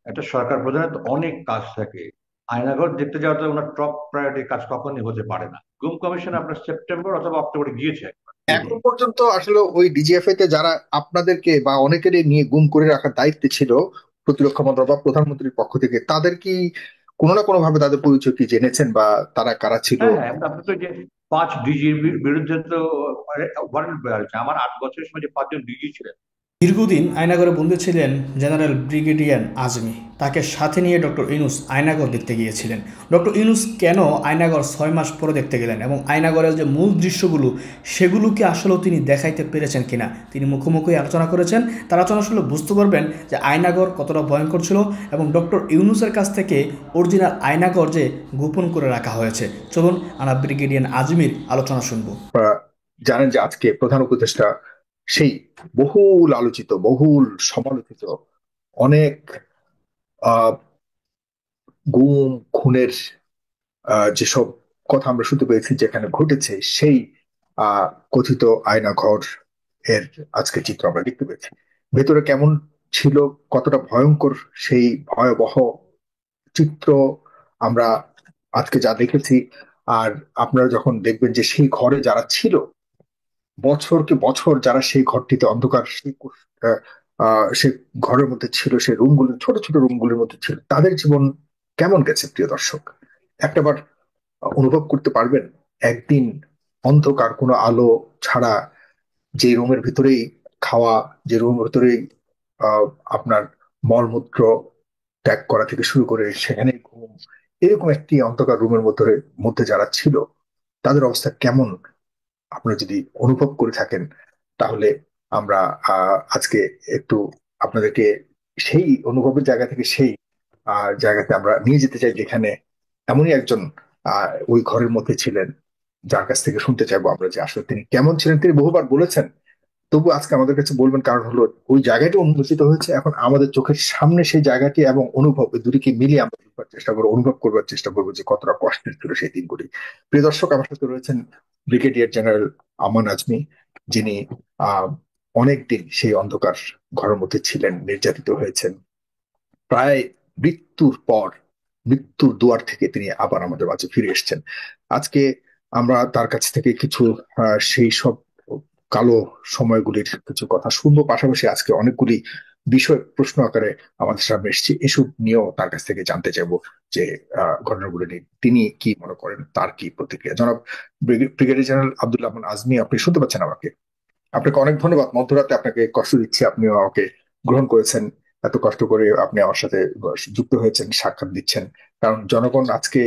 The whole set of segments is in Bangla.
একটা সরকার প্রধানের তো অনেক কাজ থাকে। আয়নাঘর দেখতে যাওয়া তো ওনার টপ প্রায়োরিটি কাজ কখনই হতে পারে না। গুম কমিশন আপনার সেপ্টেম্বর অথবা অক্টোবরে গিয়েছে একবার, এখন দুদিন। পর্যন্ত আসলে ওই ডিজিএফআই তে যারা আপনাদেরকে বা অনেকেরই নিয়ে গুম করে রাখার দায়িত্বে ছিল প্রতিরক্ষা মন্ত্রণালয় বা প্রধানমন্ত্রীর পক্ষ থেকে, তাদের কি কোনো না কোনো ভাবে তাদের পরিচয় কি জেনেছেন, বা তারা কারা ছিল? হ্যাঁ, হ্যাঁ, আপনি তো যে 5 ডিজির বিরুদ্ধে তো ওয়ারেন্ট বের হয়েছে। আমার 8 বছরের সময় যে 5 জন ডিজি ছিলেন। দীর্ঘদিন আয়নাগরে বন্দী ছিলেন জেনারেল ব্রিগেডিয়ার আজমি। তাকে সাথে নিয়ে ডক্টর ইউনূস আয়নাগর দেখতে গিয়েছিলেন। ডক্টর ইউনূস কেন আয়নাগর 6 মাস পরে দেখতে গেলেন এবং আয়নাগরের যে মূল দৃশ্যগুলো সেগুলোকে আসলেও তিনি দেখাইতে পেরেছেন কিনা তিনি মুখোমুখি আলোচনা করেছেন। তার আলোচনা শুনলে বুঝতে পারবেন যে আয়নাগর কতটা ভয়ঙ্কর ছিল এবং ডক্টর ইউনূসের কাছ থেকে অরিজিনাল আয়নাগর যে গোপন করে রাখা হয়েছে। চলুন আমরা ব্রিগেডিয়ার আজমির আলোচনা শুনবো। আপনারা জানেন যে আজকে প্রধান উপদেষ্টা সেই বহুল আলোচিত, বহুল সমালোচিত, অনেক আহ গুম খুনের যেসব কথা আমরা শুনতে পেয়েছি যেখানে ঘটেছে, সেই কথিত আয়না ঘর এর আজকে চিত্র আমরা দেখতে পেয়েছি। ভেতরে কেমন ছিল, কতটা ভয়ঙ্কর সেই ভয়াবহ চিত্র আমরা আজকে যা দেখেছি। আর আপনারা যখন দেখবেন যে সেই ঘরে যারা ছিল, বছরকে বছর যারা সেই ঘরটিতে অন্ধকার সেই আহ, সে ঘরের মধ্যে ছিল, সেই রুমগুলো, ছোট ছোট রুমগুলোর মধ্যে ছিল, তাদের জীবন কেমন গেছে প্রিয় দর্শক, একটাবার অনুভব করতে পারবেন। একদিন অন্ধকার, কোনো আলো ছাড়া, যে রুমের ভিতরেই খাওয়া, যে রুমের ভিতরেই আহ, আপনার মলমূত্র ত্যাগ করা থেকে শুরু করে সেখানে ঘুম, এরকম একটি অন্ধকার রুমের মধ্যে মধ্যে যারা ছিল, তাদের অবস্থা কেমন আপনারা যদি অনুভব করে থাকেন, তাহলে আমরা আজকে একটু আপনাদেরকে সেই অনুভবের জায়গা থেকে সেই জায়গাতে আমরা নিয়ে যেতে চাই, যেখানে এমনই একজন ওই ঘরের মধ্যে ছিলেন, যার কাছ থেকে শুনতে চাইবো আমরা যে আসলে তিনি কেমন ছিলেন। তিনি বহুবার বলেছেন, তবু আজকে আমাদের কাছে বলবেন, কারণ হলো ওই জায়গাটি উন্মোচিত হয়েছে এখন আমাদের চোখের সামনে। সেই জায়গাটি এবং অনুভব, এই দুটিকে মিলিয়ে আমরা বুঝবার চেষ্টা করবো, অনুভব করবার চেষ্টা করবো যে কতটা কষ্টের ছিল সেই দিনগুলি। প্রিয় দর্শক, আমার সাথে রয়েছেন ব্রিগেডিয়ার জেনারেল আমান আজমি, যিনি আহ অনেকদিন সেই অন্ধকার ঘরের মধ্যে ছিলেন, নির্যাতিত হয়েছেন, প্রায় মৃত্যুর পর, মৃত্যুর দুয়ার থেকে তিনি আবার আমাদের মাঝে ফিরে এসেছেন। আজকে আমরা তার কাছ থেকে কিছু সেই সব কালো সময়গুলির কিছু কথা শুনবো, পাশাপাশি আজকে অনেকগুলি বিষয় প্রশ্ন আকারে আমাদের সামনে এসেছে, এসব নিয়েও তার কাছ থেকে জানতে চাইবো যে ঘটনাগুলো নিয়ে তিনি কি মনে করেন, তার কি প্রতিক্রিয়া। জনাব ব্রিগেডিয়ার জেনারেল আব্দুল রহমান আজমি, আপনি শুনতে পাচ্ছেন আমাকে? আপনাকে অনেক ধন্যবাদ, মধ্যরাতে আপনাকে কষ্ট দিচ্ছি, আপনিও আমাকে গ্রহণ করেছেন, এত কষ্ট করে আপনি আমার সাথে যুক্ত হয়েছেন, সাক্ষাৎ দিচ্ছেন। কারণ জনগণ আজকে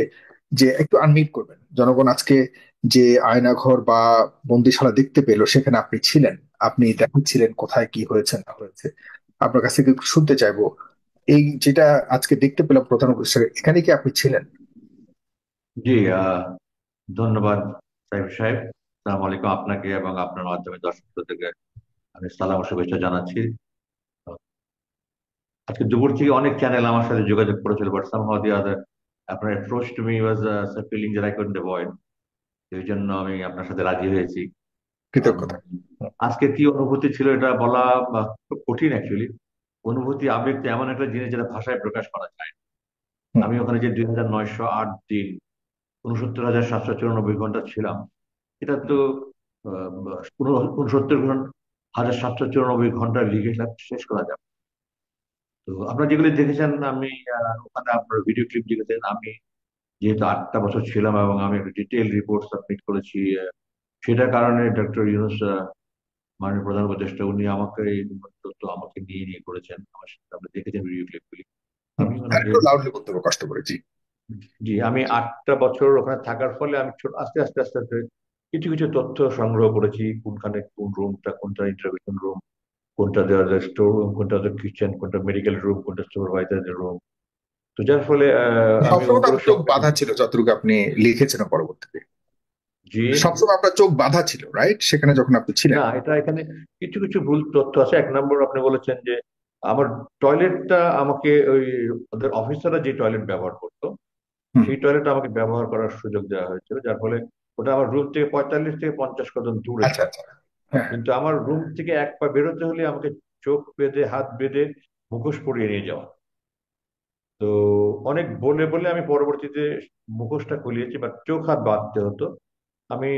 যে একটু আনমিট করবেন, জনগণ আজকে যে আয়নাঘর বা বন্দিশালা দেখতে পেলো, সেখানে আপনি ছিলেন, আপনি দেখাচ্ছিলেন কোথায় কি হয়েছে না হয়েছে। আপনার কাছ থেকে একটু শুনতে চাইবো, এই যেটা আজকে দেখতে পেলাম প্রধান উপদেষ্টা, এখানে কি আপনি ছিলেন? জি, ধন্যবাদ সাহেব সাহেব। আসসালামু আলাইকুম, আপনাকে এবং আপনার মাধ্যমে দর্শক শ্রোতাদেরকে আমি সালাম ও শুভেচ্ছা জানাচ্ছি। আজকে দুপুর থেকে অনেক চ্যানেল আমার সাথে যোগাযোগ করেছিল, বাট সামহাউ দি আদার আপনার approach to me was feeling that I couldn't avoid. এই জন্য আমি আপনার সাথে রাজি হয়েছি। আম, কৃতজ্ঞতা। আজকে কি অনুভূতি ছিল এটা বলা খুব কঠিন অ্যাকচুয়ালি। অনুভূতি, আবেগ তো এমন একটা জিনিস যেটা ভাষায় প্রকাশ করা যায় না। হুম। আমি ওখানে যে 2,908 দিন, 69,794 ঘন্টা ছিলাম, এটা তো 69,794 ঘন্টা লিখে শেষ করা যাবে। তো আপনারা যেগুলি দেখেছেন, আমি ওখানে আপনার ভিডিও ক্লিপ দেখেছেন। আমি যেহেতু 8টা বছর ছিলাম এবং আমি একটা ডিটেল রিপোর্ট সাবমিট করেছি, সেটার কারণে ডক্টর ইউনূস, মাননীয় প্রধান উপদেষ্টা, উনি আমাকে এই তথ্য আমাকে নিয়ে নিয়ে করেছেন। আমার সাথে আপনি দেখেছেন ভিডিও ক্লিপগুলি। হুম, আমি আর ওনাকে, একটু লাউডলি বলতে হবে, কষ্ট করেছি। জি, আমি 8টা বছর ওখানে থাকার ফলে আমি ছোট আস্তে আস্তে আস্তে আস্তে কিছু কিছু তথ্য সংগ্রহ করেছি। কোনখানে কোন রুমটা, কোনটা ইন্টারভিশন রুম, কোনটা দেওয়া স্টোর রুম, কোনটা কিচেন, কোনটা মেডিকেল রুম, কোনটা সুপারভাইজারের রুম। তো যার ফলে আমি সবসময় তো ওগুলো আপনার চোখ সব, বাঁধা ছিল, যতটুকু আপনি লিখেছেন পরবর্তীতে, জি, সবসময় আপনার চোখ বাঁধা ছিল, রাইট, সেখানে যখন আপনি ছিলেন? না, এটা এখানে কিছু কিছু ভুল তথ্য আছে। 1 নম্বর, আপনি বলেছেন যে আমার টয়লেটটা আমাকে ওই ওদের অফিসাররা যে টয়লেট ব্যবহার করতো, হুম। সেই টয়লেট আমাকে ব্যবহার করার সুযোগ দেওয়া হয়েছিল, যার ফলে ওটা আমার রুম থেকে 45 থেকে 50 কদম দূরে আচ্ছা ছিল। আচ্ছা। হ্যাঁ হ্যাঁ। কিন্তু আমার রুম থেকে এক পা বেরোতে হলে আমাকে চোখ বেঁধে, হাত বেঁধে, মুখোশ পরিয়ে নিয়ে যাওয়া। তো অনেক বলে বলে আমি পরবর্তীতে মুখোশটা খুলিয়েছি, বাট চোখ হাত বাঁধতে হতো। আমি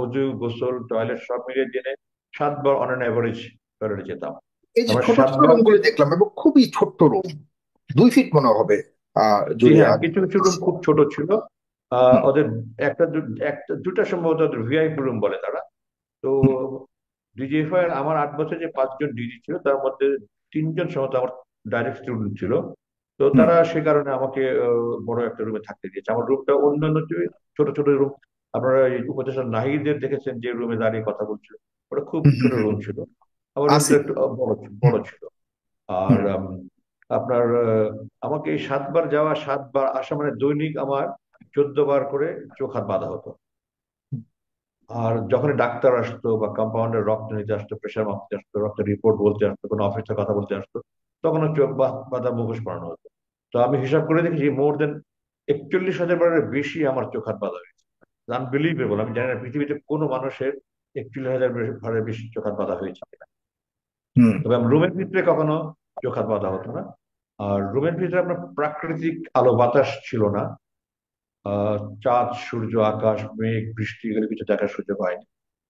অজু, গোসল, টয়লেট সব মিলিয়ে দিনে 7 বার অন অ্যান অ্যাভারেজ টয়লেটে যেতাম। এই যে আমার ছোট ছোট 7 বার। রুম গুলো দেখলাম এবং খুবই ছোট্ট রুম, 2 ফিট মনে হবে জি জুড়ে। হ্যাঁ, আর কিছু কিছু রুম খুব ছোট ছিল। হুম, ওদের একটা দুটা সম্ভবত ওদের ভিআইপি রুম বলে তারা। তো হুম, ডিজিএফআই এর আমার 8 বছর যে 5 জন ডিজি ছিল তার মধ্যে 3 জন সম্ভবত আমার ডাইরেক্ট স্টুডেন্ট ছিল। তো হুম, তারা সে কারণে আমাকে বড় একটা রুমে থাকতে দিয়েছে। আমার রুমটা অন্যান্য যে ছোট ছোট রুম, আপনারা এই উপদেষ্টা নাহিদের দেখেছেন যে রুমে দাঁড়িয়ে কথা বলছিল, ওটা খুব হুম, ছোট হুম, হুম, রুম ছিল। আমার রুমটা আসি। একটু বড় হুম, ছিল। আর হুম, আপনার আমাকে এই 7 বার যাওয়া 7 বার আসা মানে দৈনিক আমার 14 বার করে চোখ হাত বাঁধা হতো। আর যখন ডাক্তার আসতো বা কম্পাউন্ডার রক্ত নিতে আসতো, প্রেশার মাপতে আসতো, রক্তের রিপোর্ট বলতে আসতো, কোনো অফিসের কথা বলতে আসতো, তখন চোখ বাঁধা মুখোশ পরানো হতো। তো আমি হিসাব করে দেখেছি মোর দেন 41,000 বারের বেশি আমার চোখ হাত বাঁধা হয়েছে। আনবিলিভেবল, আমি জানি না পৃথিবীতে কোনো মানুষের 41,000 বারের বেশি চোখ হাত বাঁধা হয়েছে কিনা। হুম, তবে আমার রুমের ভিতরে কখনো চোখ হাত বাঁধা হতো না। আর রুমের ভিতরে আপনার প্রাকৃতিক আলো বাতাস ছিল না। চাঁদ, সূর্য, আকাশ, মেঘ, বৃষ্টি এগুলো কিছু দেখার সুযোগ হয়নি।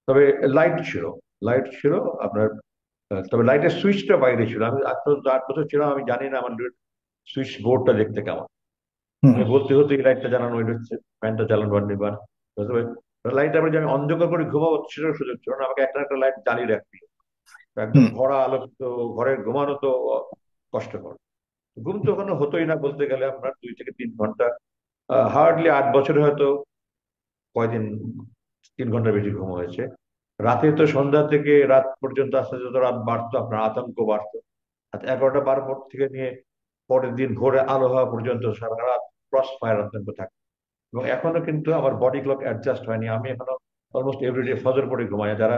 তবে লাইট ছিল, লাইট ছিল আপনার। তবে লাইটের সুইচটা বাইরে ছিল। আমি 8 বছর ছিলাম, আমি জানি না আমার সুইচ বোর্ডটা দেখতে কেমন। হুম, আমি বলতে হতো এই লাইটটা জ্বালানো, ওই হচ্ছে ফ্যানটা জ্বালানো, বান নিবান। লাইট আবার যে আমি অন্ধকার করে ঘুমাবো সেটার সুযোগ ছিল না, আমাকে একটা একটা লাইট জ্বালিয়ে রাখতে হতো। তো একদম হুম, ভরা আলো তো ঘরের ঘুমানো তো কষ্টকর। ঘুম তো ওখানে হতোই না বলতে গেলে, আপনার 2 থেকে 3 ঘন্টা। হার্ডলি 8 বছরে হয়তো কয়দিন 3 ঘন্টা বেশি ঘুম হয়েছে। রাতে তো সন্ধ্যা থেকে রাত পর্যন্ত আস্তে আস্তে যত রাত বাড়তো আপনার আতঙ্ক বাড়তো। রাত 11টা 12 পর থেকে নিয়ে পরের দিন ভোরে আলো হওয়া পর্যন্ত সারা রাত ক্রস ফায়ার আতঙ্ক থাকে। এবং এখনো কিন্তু আমার বডি ক্লক অ্যাডজাস্ট হয়নি, আমি এখনো অলমোস্ট এভরিডে ফজর পরে ঘুমাই। যারা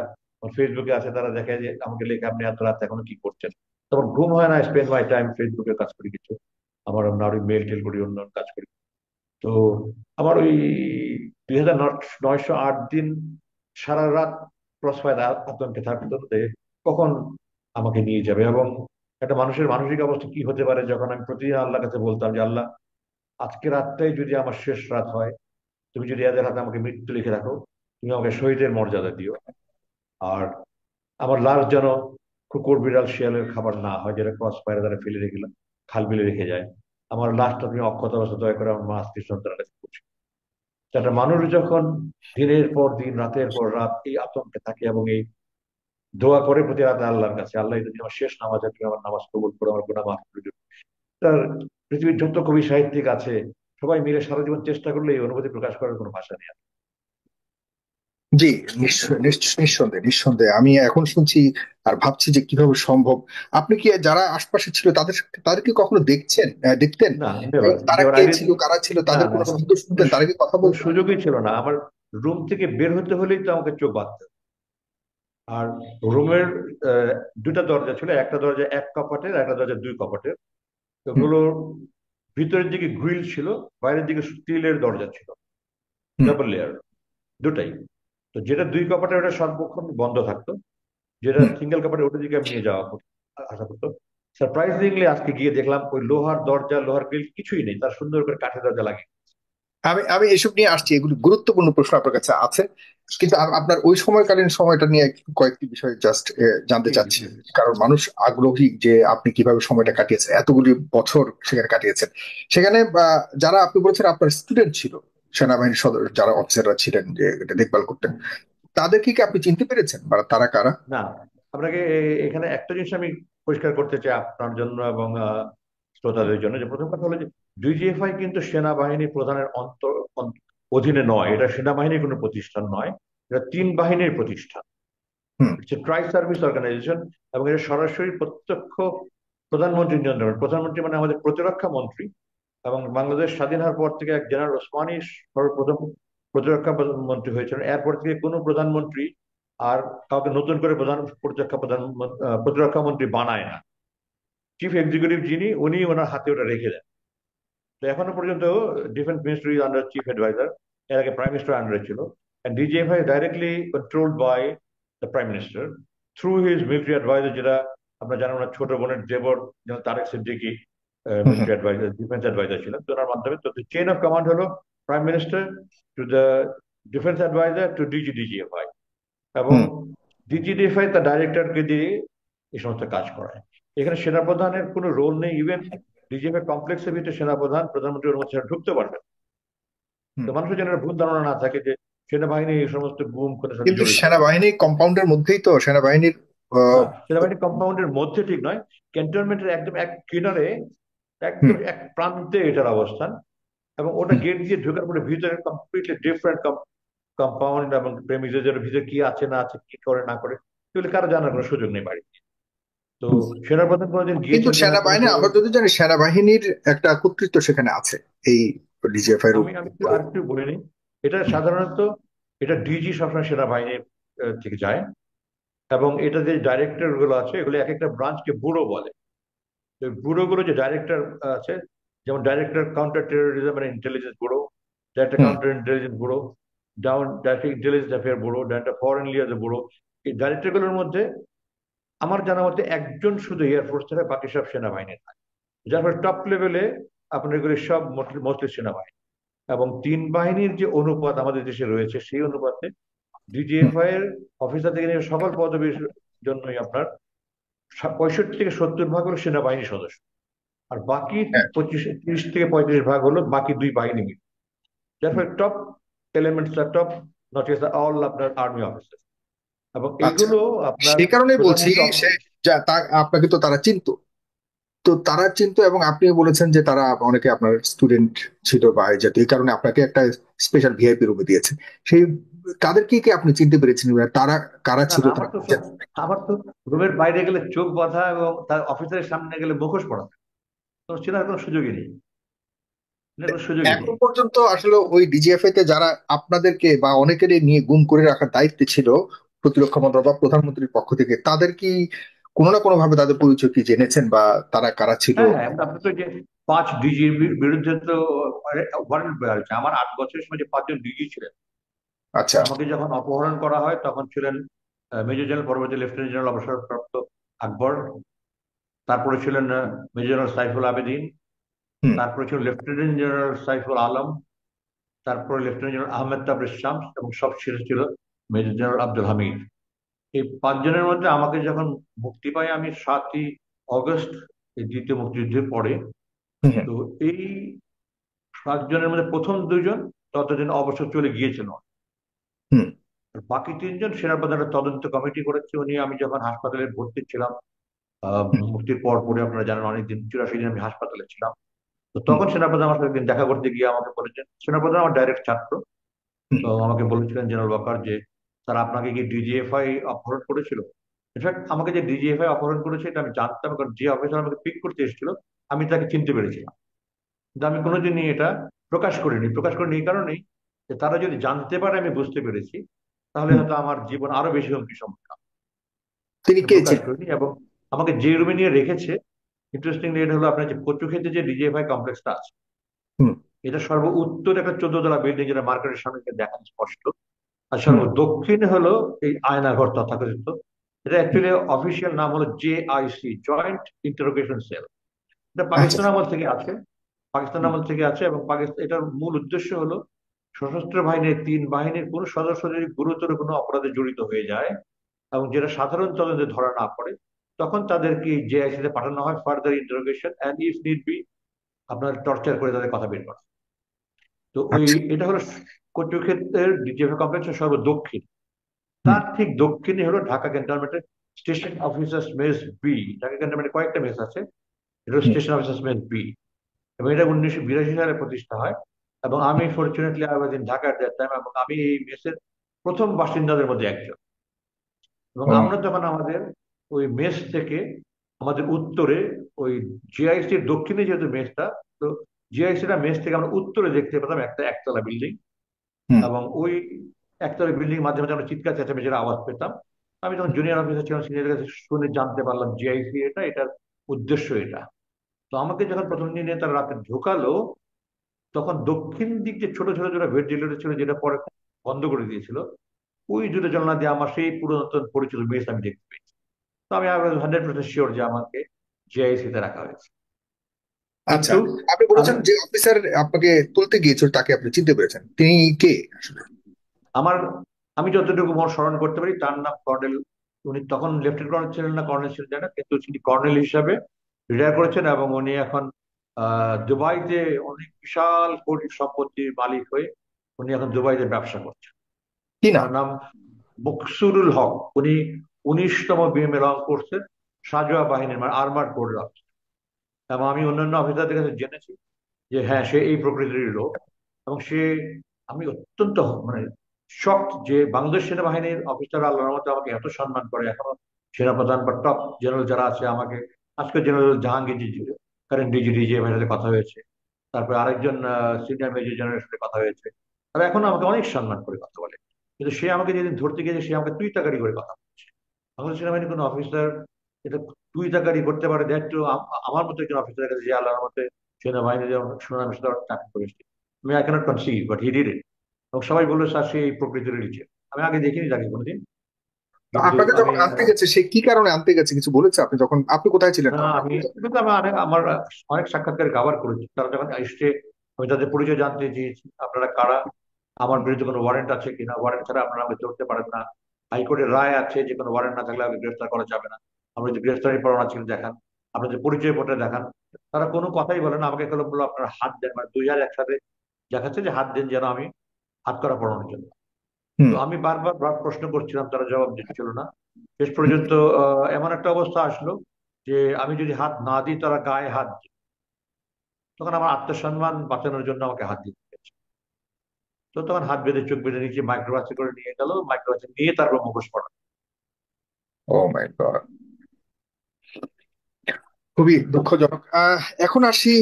ফেসবুকে আছে তারা দেখে যে আমাকে লেখে আপনি এত রাত এখনো কি করছেন। তখন ঘুম হয় না, স্পেন্ড মাই টাইম ফেসবুকে কাজ করি কিছু, আমার আরো মেল টেল করি, অন্য কাজ করি। তো আমার ওই 2,908 দিন সারা রাত ক্রস ফায়ার আতঙ্কে থাকতে হতে কখন আমাকে নিয়ে যাবে। এবং একটা মানুষের মানসিক অবস্থা কি হতে পারে যখন আমি প্রতিদিন আল্লাহর কাছে বলতাম যে আল্লাহ, আজকে রাতটাই যদি আমার শেষ রাত হয়, তুমি যদি এদের হাতে আমাকে মৃত্যু লিখে রাখো, তুমি আমাকে শহীদের মর্যাদা দিও। আর আমার লাশ যেন কুকুর, বিড়াল, শিয়ালের খাবার না হয়, যেটা ক্রস ফায়ারে তারা ফেলে রেখে খাল বিলে রেখে যায়। আমার লাশটা তুমি অক্ষত অবস্থা দয়া করে আমার মা, স্ত্রী, সন্তানের কাছে পৌঁছে। একটা মানুষ যখন দিনের পর দিন, রাতের পর রাত এই আতঙ্কে থাকে এবং এই দোয়া করে প্রতি রাতে আল্লাহর কাছে, আল্লাহ যদি আমার শেষ নামাজ হয়, তুমি আমার নামাজ কবুল করে আমার গুনাহ মাফ করে দিও। তার পৃথিবীর যত কবি সাহিত্যিক আছে সবাই মিলে সারা জীবন চেষ্টা করলে এই অনুভূতি প্রকাশ করার কোনো ভাষা নেই। জি, নিঃসন্দেহে নিঃসন্দেহে আমি এখন শুনছি আর ভাবছি যে কিভাবে সম্ভব। আপনি কি যারা আশপাশে ছিল তাদেরকে কখনো দেখতেন? না, নেভার এবং তারা নেভার কে আই ছিল, কারা ছিল, না তাদের না, কোনো শব্দ শুনতেন, তারা কি কথা কোনো বলতো? সুযোগই ছিল না আমার। রুম থেকে বের হতে হলেই তো আমাকে চোখ বাঁধতে হতো। আর রুমের দুটা দরজা ছিল, একটা দরজা 1 কপাটের, একটা দরজা 2 কপাটের। হুম, ওগুলোর ভিতরের দিকে গ্রিল ছিল, বাইরের দিকে স্টিলের দরজা ছিল, হুম, ডাবল লেয়ার, দুটাই। তো যেটা 2 কপাটের ওটা সর্বক্ষণ বন্ধ থাকতো, যেটা হুম। সিঙ্গেল কপাটে ওটা দিকে আমি নিয়ে যাওয়া আসা করতো। সারপ্রাইজিংলি আজকে গিয়ে দেখলাম ওই লোহার দরজা, লোহার গ্রিল কিছুই নেই, তার সুন্দর করে কাঠের দরজা লাগে। আমি আমি এসব নিয়ে আসছি, এগুলো গুরুত্বপূর্ণ প্রশ্ন আপনার কাছে আছে, কিন্তু আপনার ওই সময়কালীন সময়টা নিয়ে কয়েকটি বিষয় জাস্ট জানতে জি জি চাচ্ছি। জি। কারণ মানুষ আগ্রহী যে আপনি কিভাবে সময়টা কাটিয়েছেন, এতগুলি বছর সেখানে কাটিয়েছেন। সেখানে যারা আপনি বলেছেন আপনার স্টুডেন্ট ছিল, সেনাবাহিনীর যারা অফিসাররা ছিলেন যে এটা দেখভাল করতেন, তাদেরকে কি আপনি চিনতে পেরেছেন বা তারা কারা? না, আপনাকে এখানে একটা জিনিস আমি পরিষ্কার করতে চাই আপনার জন্য এবং শ্রোতাদের জন্য, যে প্রথম কথা হলো যে ডিজিএফআই কিন্তু সেনাবাহিনী প্রধানের অধীনে নয়, এটা সেনাবাহিনীর কোনো প্রতিষ্ঠান নয়, এটা 3 বাহিনীর প্রতিষ্ঠান। হুম, হচ্ছে ট্রাই সার্ভিস অর্গানাইজেশন। এবং এটা সরাসরি প্রত্যক্ষ প্রধানমন্ত্রীর নিয়ন্ত্রণ। প্রধানমন্ত্রী মানে আমাদের প্রতিরক্ষা মন্ত্রী। এবং বাংলাদেশ স্বাধীন হওয়ার পর থেকে এক জেনারেল ওসমানী সর্বপ্রথম প্রতিরক্ষা মন্ত্রী হয়েছিলেন। এরপর থেকে কোনো প্রধানমন্ত্রী আর কাউকে নতুন করে প্রতিরক্ষা মন্ত্রী বানায় না। চিফ এক্সিকিউটিভ যিনি, উনি ওনার হাতে ওটা রেখে দেন। তো এখনো পর্যন্ত defence ministry under chief adviser, এর আগে প্রাইম মিনিস্টার আন্ডারে ছিল। And DGFI directly controlled by the prime minister through his military adviser, যেটা আপনারা জানেন ওনার ছোট বোনের দেবর যেন Tarek Siddiqui, hmm, hmm, military adviser, defence adviser ছিলেন। তো ওনার মাধ্যমে তো চেইন অফ কমান্ড হলো prime minister to the defence adviser to DGFI, এবং হুম। ডিজিএফআই তার ডাইরেক্টরকে দিয়ে এই সমস্ত কাজ করায়। এখানে সেনাপ্রধানের কোনো রোল নেই। ইভেন ডিজিএফআই কমপ্লেক্সের ভিতরে সেনাপ্রধান, প্রধানমন্ত্রী ওর মধ্যে ঢুকতে পারবেন। তো হুম। মানুষের যেন একটা ভুল ধারণা না থাকে যে সেনাবাহিনী এই সমস্ত গুম খুনের সাথে কিন্তু জড়িত। সেনাবাহিনী কম্পাউন্ডের মধ্যেই তো সেনাবাহিনীর না, আহ, সেনাবাহিনী কম্পাউন্ডের মধ্যে ঠিক নয়, ক্যান্টনমেন্টের একদম এক কিনারে, হুম, একদম এক প্রান্তে এটার অবস্থান। এবং ওটা হুম। গেট দিয়ে ঢোকার পরে ভিতরে কমপ্লিটলি ডিফারেন্ট কম্পাউন্ড, এবং প্রেমিসের ভিতরে কি আছে না আছে, কি করে না করে, এগুলো কারো জানার কোনো সুযোগ নেই বাড়ি। তো সেনাপ্রধান কোনোদিন কিন্তু গিয়েছেন কিনা কোনো সেনাবাহিনী, খবর আমরা যদি জানি সেনাবাহিনীর একটা কর্তৃত্ব সেখানে আছে এই ডিজিএফআই এর আমি আমি একটু উপরে। আরেকটু বলে নিই। এটা সাধারণত এটা ডিজি সবসময় সেনাবাহিনীর থেকে যায়, এবং এটা যে ডাইরেক্টর গুলো আছে এগুলো এক একটা ব্রাঞ্চকে ব্যুরো বলে। তো ব্যুরো গুলো যে ডাইরেক্টর আছে, যেমন director counter terrorism and intelligence bureau, director hmm, counter intelligence bureau, down director intelligence affair bureau, director foreign liaison bureau. এই ডাইরেক্টর গুলোর মধ্যে আমার জানা মতে একজন শুধু এয়ারফোর্স থেকে, বাকি সব সেনাবাহিনীর থাকে। যার ফলে টপ লেভেলে আপনার এগুলি সব মোস্টলি সেনাবাহিনী। এবং তিন বাহিনীর যে অনুপাত আমাদের দেশে রয়েছে, সেই অনুপাতে হুম। ডিজিএফআই এর অফিসার থেকে নিয়ে সকল পদবীর জন্যই আপনার 65 থেকে 70 ভাগ হলো সেনাবাহিনী সদস্য, আর বাকি হ্যাঁ, 30 থেকে 35 ভাগ হলো বাকি দুই বাহিনী মিলে। যার হুম। ফলে top elements, top not all আপনার আর্মি অফিসার, এবং আচ্ছা, এইগুলো আপনার সেই কারণেই বলছি, প্রধানমন্ত্রী সে যা তা আপনাকে তো তারা চিনতো, তো তারা চিনতো, এবং আপনিও বলেছেন যে তারা অনেকে আপনার স্টুডেন্ট ছিল বা এই জাতীয়, এই কারণে আপনাকে একটা স্পেশাল ভিআইপি রুমে দিয়েছে। সেই তাদেরকে কি আপনি চিনতে পেরেছেন, বা তারা কারা না ছিল না, তারা? আমার তো রুমের বাইরে গেলে চোখ বাঁধা, এবং তার অফিসারের সামনে গেলে মুখোশ পরা, তো চেনার কোনো সুযোগই নেই, চেনার কোনো সুযোগই নেই। এখন পর্যন্ত আসলে ওই ডিজিএফআই তে যারা আপনাদেরকে বা অনেকেরই নিয়ে গুম করে রাখার দায়িত্বে ছিল প্রতিরক্ষা মন্ত্রণালয় বা প্রধানমন্ত্রীর পক্ষ থেকে, তাদের কি কোনো না কোনো ভাবে তাদের পরিচয় কি জেনেছেন, বা তারা কারা ছিল? হ্যাঁ হ্যাঁ, আপনি তো যে 5 ডিজির বিরুদ্ধে তো ওয়ারেন্ট বের হয়েছে। আমার 8 বছরের সময় যে 5 জন ডিজি ছিলেন, আচ্ছা। আমাকে যখন অপহরণ করা হয় তখন ছিলেন মেজর জেনারেল, পরবর্তী লেফটেন্যান্ট জেনারেল অবসরপ্রাপ্ত আকবর, তারপরে ছিলেন মেজর জেনারেল সাইফুল আবেদিন, হুম, তারপরে ছিল লেফটেন্যান্ট জেনারেল সাইফুল আলম, তারপরে লেফটেন্যান্ট জেনারেল আহমেদ তাবরেজ শামস, এবং সব শেষে ছিল মেজর জেনারেল আব্দুল হামিদ। এই 5 জনের মধ্যে আমাকে যখন মুক্তি পাই আমি 7ই অগস্ট, এই দ্বিতীয় মুক্তিযুদ্ধের পরে। হুম, হুম, তো এই 7 জনের মধ্যে প্রথম 2জন ততদিন অবসর চলে গিয়েছিল, হুম, আর বাকি 3জন সেনাপ্রধান একটা তদন্ত কমিটি করেছে। উনি, আমি যখন হাসপাতালে ভর্তি ছিলাম হুম, মুক্তির পর পরে, আপনারা জানেন অনেকদিন, 84 দিন আমি হাসপাতালে ছিলাম। তো হুম, তখন সেনাপ্রধান আমার সাথে একদিন দেখা করতে গিয়ে আমাকে বলেছেন, সেনাপ্রধান আমার ডাইরেক্ট ছাত্র, হুম, তো আমাকে বলেছিলেন জেনারেল ওয়াকার যে স্যার আপনাকে কি ডিজিএফআই অপহরণ করেছিল। ইনফ্যাক্ট আমাকে যে ডিজিএফআই অপহরণ করেছে এটা আমি জানতাম, কারণ যে অফিসার আমাকে পিক করতে এসেছিল আমি তাকে চিনতে পেরেছিলাম। কিন্তু আমি কোনোদিনই এটা প্রকাশ করিনি এই কারণেই যে তারা যদি জানতে পারে আমি বুঝতে পেরেছি, তাহলে হুম। হয়তো আমার জীবন আরো বেশি হুমকির সম্মুখীন হবে। তিনি এটা কে প্রকাশ ছিলেন? করিনি। এবং আমাকে যে রুমে নিয়ে রেখেছে, ইন্টারেস্টিংলি এটা হলো আপনার যে কচুক্ষেতে যে ডিজিএফআই কমপ্লেক্সটা আছে, হুম, এটা সর্ব উত্তর একটা 14 তলা বিল্ডিং, যেটা মার্কেটের সামনে থেকে দেখা যায় স্পষ্ট। আর হুম। সর্ব দক্ষিণে হলো এই আয়নাঘর তথাকথিত। এটা অ্যাকচুয়ালি অফিসিয়াল নাম হলো জেআইসি, জয়েন্ট ইন্টারোগেশন সেল। এটা আচ্ছা। পাকিস্তান আমল থেকে আছে, পাকিস্তান হুম, আমল থেকে আছে। এবং পাকিস্তান, এটার মূল উদ্দেশ্য হলো সশস্ত্র বাহিনীর তিন বাহিনীর কোন সদস্য যদি গুরুতর কোনো অপরাধে জড়িত হয়ে যায় এবং যেটা সাধারণ তদন্তে ধরা না পড়ে, তখন তাদেরকে জেআইসি তে পাঠানো হয় further interrogation and if need be আপনার টর্চার করে তাদের কথা বের করা। তো ওই, আচ্ছা। এটা হলো কচুক্ষেত্রের ডিজিএফআই কমপ্লেক্সের সর্বদক্ষিণ। হুম, তার ঠিক দক্ষিণে হলো ঢাকা ক্যান্টনমেন্টের station officers mess B. Dhaka ক্যান্টনমেন্টে কয়েকটা মেস আছে, এটা হলো hmm, station officers mess B, এবং এটা 1982 সালে প্রতিষ্ঠা হয়। এবং আমি fortunately I was in Dhaka at that time, এবং আমি এই মেসের প্রথম বাসিন্দাদের মধ্যে একজন। এবং ও, আমরা তখন আমাদের ওই মেস থেকে আমাদের উত্তরে, ওই জিআইসির দক্ষিণে যেহেতু মেসটা, তো জিআইসিটা মেস থেকে আমরা উত্তরে দেখতে পেতাম একটা একতলা বিল্ডিং। হুম, এবং ওই একতলা বিল্ডিং মাঝে মাঝে আমরা চিৎকার চেঁচামেচির আওয়াজ পেতাম। আমি তখন জুনিয়র অফিসার ছিলাম, সিনিয়রের কাছে শুনে জানতে পারলাম জিআইসি এটা, এটার উদ্দেশ্য এটা। তো আমাকে যখন প্রথম দিনে তারা রাতে ঢোকালো, তখন দক্ষিণ দিক যে ছোট ছোট যেটা ভেন্টিলেটর ছিল, যেটা পরে বন্ধ করে দিয়েছিল, ওই দুটো জানলা দিয়ে আমার সেই পুরাতন পরিচিত মেস আমি দেখতে পেয়েছি। তো আমি 100% শিওর যে আমাকে জিআইসি তে রাখা হয়েছে। আচ্ছা, কিন্তু আপনি আমি বলেছেন যে অফিসার আপনাকে তুলতে গিয়েছিল, তাকে আপনি চিনতে পেরেছেন, তিনি কে আসলে? আমার আমি যতটুকু মনে স্মরণ করতে পারি তার নাম কর্নেল। উনি তখন লেফটেন্যান্ট কর্নেল ছিলেন না কর্নেল ছিলেন জানা, কিন্তু তিনি কর্নেল হিসাবে রিটায়ার করেছেন এবং উনি এখন দুবাইতে অনেক বিশাল কোটি সম্পত্তির মালিক হয়ে উনি এখন দুবাইতে ব্যবসা করছেন। কি নাম? ওনার নাম বকসুরুল হক। উনি 19তম বিএমএ রং করছেন, সাঁজোয়া বাহিনীর মানে আর্মার কোরের অফিসার। এবং আমি অন্যান্য অফিসারদের কাছে জেনেছি যে হ্যাঁ সে এই প্রকৃতির লোক। এবং সে, আমি অত্যন্ত মানে শক যে বাংলাদেশ সেনাবাহিনীর অফিসার আল্লাহর মতো আমাকে এত সম্মান করে এখনো। সেনাপ্রধান বা টপ জেনারেল যারা আছে আমাকে, আজকে জেনারেল জাহাঙ্গীর কারেন্ট ডিজিডি যে ভাইয়ের সাথে কথা হয়েছে, তারপরে আরেকজন সিনিয়র মেজর জেনারেলের সাথে কথা হয়েছে, তারা এখন আমাকে অনেক সম্মান করে কথা বলে। কিন্তু সে আমাকে যেদিন ধরতে গিয়েছে সে আমাকে তুই তাকারি করে কথা বলছে। বাংলাদেশ সেনাবাহিনীর কোনো অফিসার এটা তুই তাকারি করতে পারে? দ্যাট টু আমার মতো একজন অফিসারের কাছে যে আল্লাহর মতে সেনাবাহিনী যেমন সুনামের সাথে চাকরি করেছে, আমি I can't conceive but he did it. এবং সবাই বললো স্যার সে এই প্রকৃতির নিচে। আমি আগে দেখিনি তাকে কোনোদিন, তো কিন্তু আপনাকে আমি যখন আনতে গেছে, সে কি কারণে আনতে গেছে কিছু বলেছে? আপনি যখন, আপনি কোথায় ছিলেন না তখন? আমি কিন্তু আমি অনেক আমার অনেক সাক্ষাৎকার কভার করেছি। তারা যখন এসছে আমি তাদের পরিচয় জানতে চেয়েছি, আপনারা কারা, আমার বিরুদ্ধে কোনো ওয়ারেন্ট আছে কিনা, ওয়ারেন্ট ছাড়া আপনারা আমাকে ধরতে পারেন না, হাইকোর্টের রায় আছে যে কোনো ওয়ারেন্ট না থাকলে আমাকে গ্রেফতার করা যাবে না, আমরা যদি গ্রেফতারি পরোয়ানা ছিল দেখান, আপনার যে পরিচয় পত্র দেখান। তারা কোনো কথাই বলে না, আমাকে কেবল বললো আপনারা হাত দেন, মানে দুই হাত একসাথে দেখাচ্ছে যে হাত দেন যেন আমি হাত করা পড়ানোর জন্য। তো হুম। আমি বারবার প্রশ্ন করছিলাম, তারা জবাব দিচ্ছিল না। শেষ পর্যন্ত এমন একটা অবস্থা আসলো যে আমি যদি হাত না দিই তারা গায়ে হাত দিই, তখন আমার আত্মসম্মান বাঁচানোর জন্য আমাকে হাত দিতে হয়েছে। তো তখন হাত বেঁধে চোখ বেঁধে নিচে মাইক্রোবাসে করে নিয়ে গেল, মাইক্রোবাসে নিয়ে তারপর মুখোশ পড়া। ও মাই গড, খুবই দুঃখজনক। এখন আসি,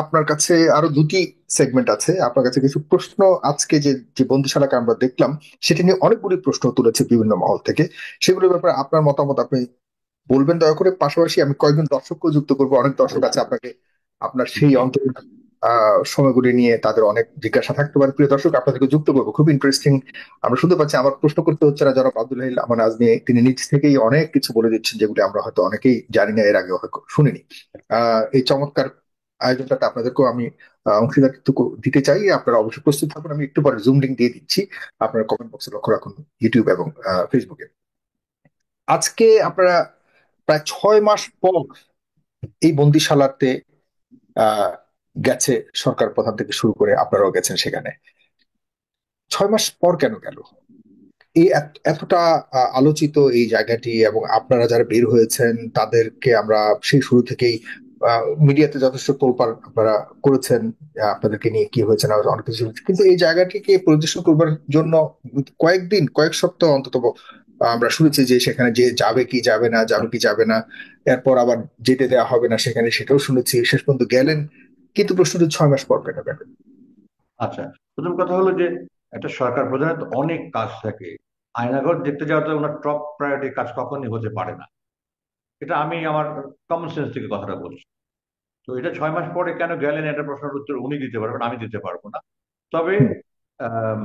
আপনার কাছে আরো দুটি সেগমেন্ট আছে, আপনার কাছে কিছু প্রশ্ন। আজকে যে যে বন্দিশালাকে আমরা দেখলাম, সেটা নিয়ে অনেকগুলি প্রশ্ন তুলেছে বিভিন্ন মহল থেকে। সেগুলোর ব্যাপারে আপনার মতামত আপনি বলবেন দয়া করে। পাশাপাশি আমি কয়েকজন দর্শককেও যুক্ত করবো, অনেক দর্শক আছে আপনাকে আপনার সেই অন্তর সময়গুলি নিয়ে তাদের অনেক জিজ্ঞাসা থাকতে পারে। প্রিয় দর্শক, আপনাদেরকে যুক্ত করবো, খুব ইন্টারেস্টিং। আমরা শুনতে পাচ্ছি, আমার প্রশ্ন করতে হচ্ছে না। জনাব আব্দুল হাই আমান আজমি তিনি নিজ থেকেই অনেক কিছু বলে দিচ্ছেন, যেগুলি আমরা হয়তো অনেকেই জানি না, এর আগে হয়তো শুনিনি। এই চমৎকার আয়োজনটাতে আপনাদেরকেও আমি অংশীদারিত্ব দিতে চাই। আপনারা অবশ্যই প্রস্তুত থাকুন, আমি একটু পরে জুম লিঙ্ক দিয়ে দিচ্ছি, আপনারা কমেন্ট বক্সে লক্ষ্য রাখুন, ইউটিউব এবং ফেসবুকে। আজকে আপনারা প্রায় 6 মাস পর এই বন্দিশালাতে আহ গেছে সরকার প্রধান থেকে শুরু করে, আপনারাও গেছেন সেখানে। 6 মাস পর কেন গেল? এই এতটা আলোচিত এই জায়গাটি, এবং আপনারা যারা বের হয়েছেন তাদেরকে আমরা সেই শুরু থেকেই মিডিয়াতে যথেষ্ট তোলপাড় আপনারা করেছেন, আপনাদেরকে নিয়ে কি হয়েছে না হয়েছে অনেক কিছু হয়েছে। কিন্তু এই জায়গাটিকে পরিদর্শন করবার জন্য কয়েকদিন, কয়েক সপ্তাহ অন্তত আমরা শুনেছি যে সেখানে যে যাবে কি যাবে না, যাবে কি যাবে না, এরপর আবার যেতে দেওয়া হবে না সেখানে, সেটাও শুনেছি। শেষ পর্যন্ত গেলেন, কিন্তু প্রশ্নটা 6 মাস পর কেন গেলেন? আচ্ছা, প্রথম কথা হলো যে একটা সরকার প্রধানের তো অনেক কাজ থাকে। আয়নাঘর দেখতে যাওয়াটা ওনার টপ প্রায়োরিটি কাজ কখনই হতে পারে না। এটা আমি আমার কমন সেন্স থেকে কথাটা বলছি। তো এটা 6 মাস পরে কেন গেলেন এটা প্রশ্নের উত্তর উনি দিতে পারবেন, আমি দিতে পারবো না। তবে হুম। আম,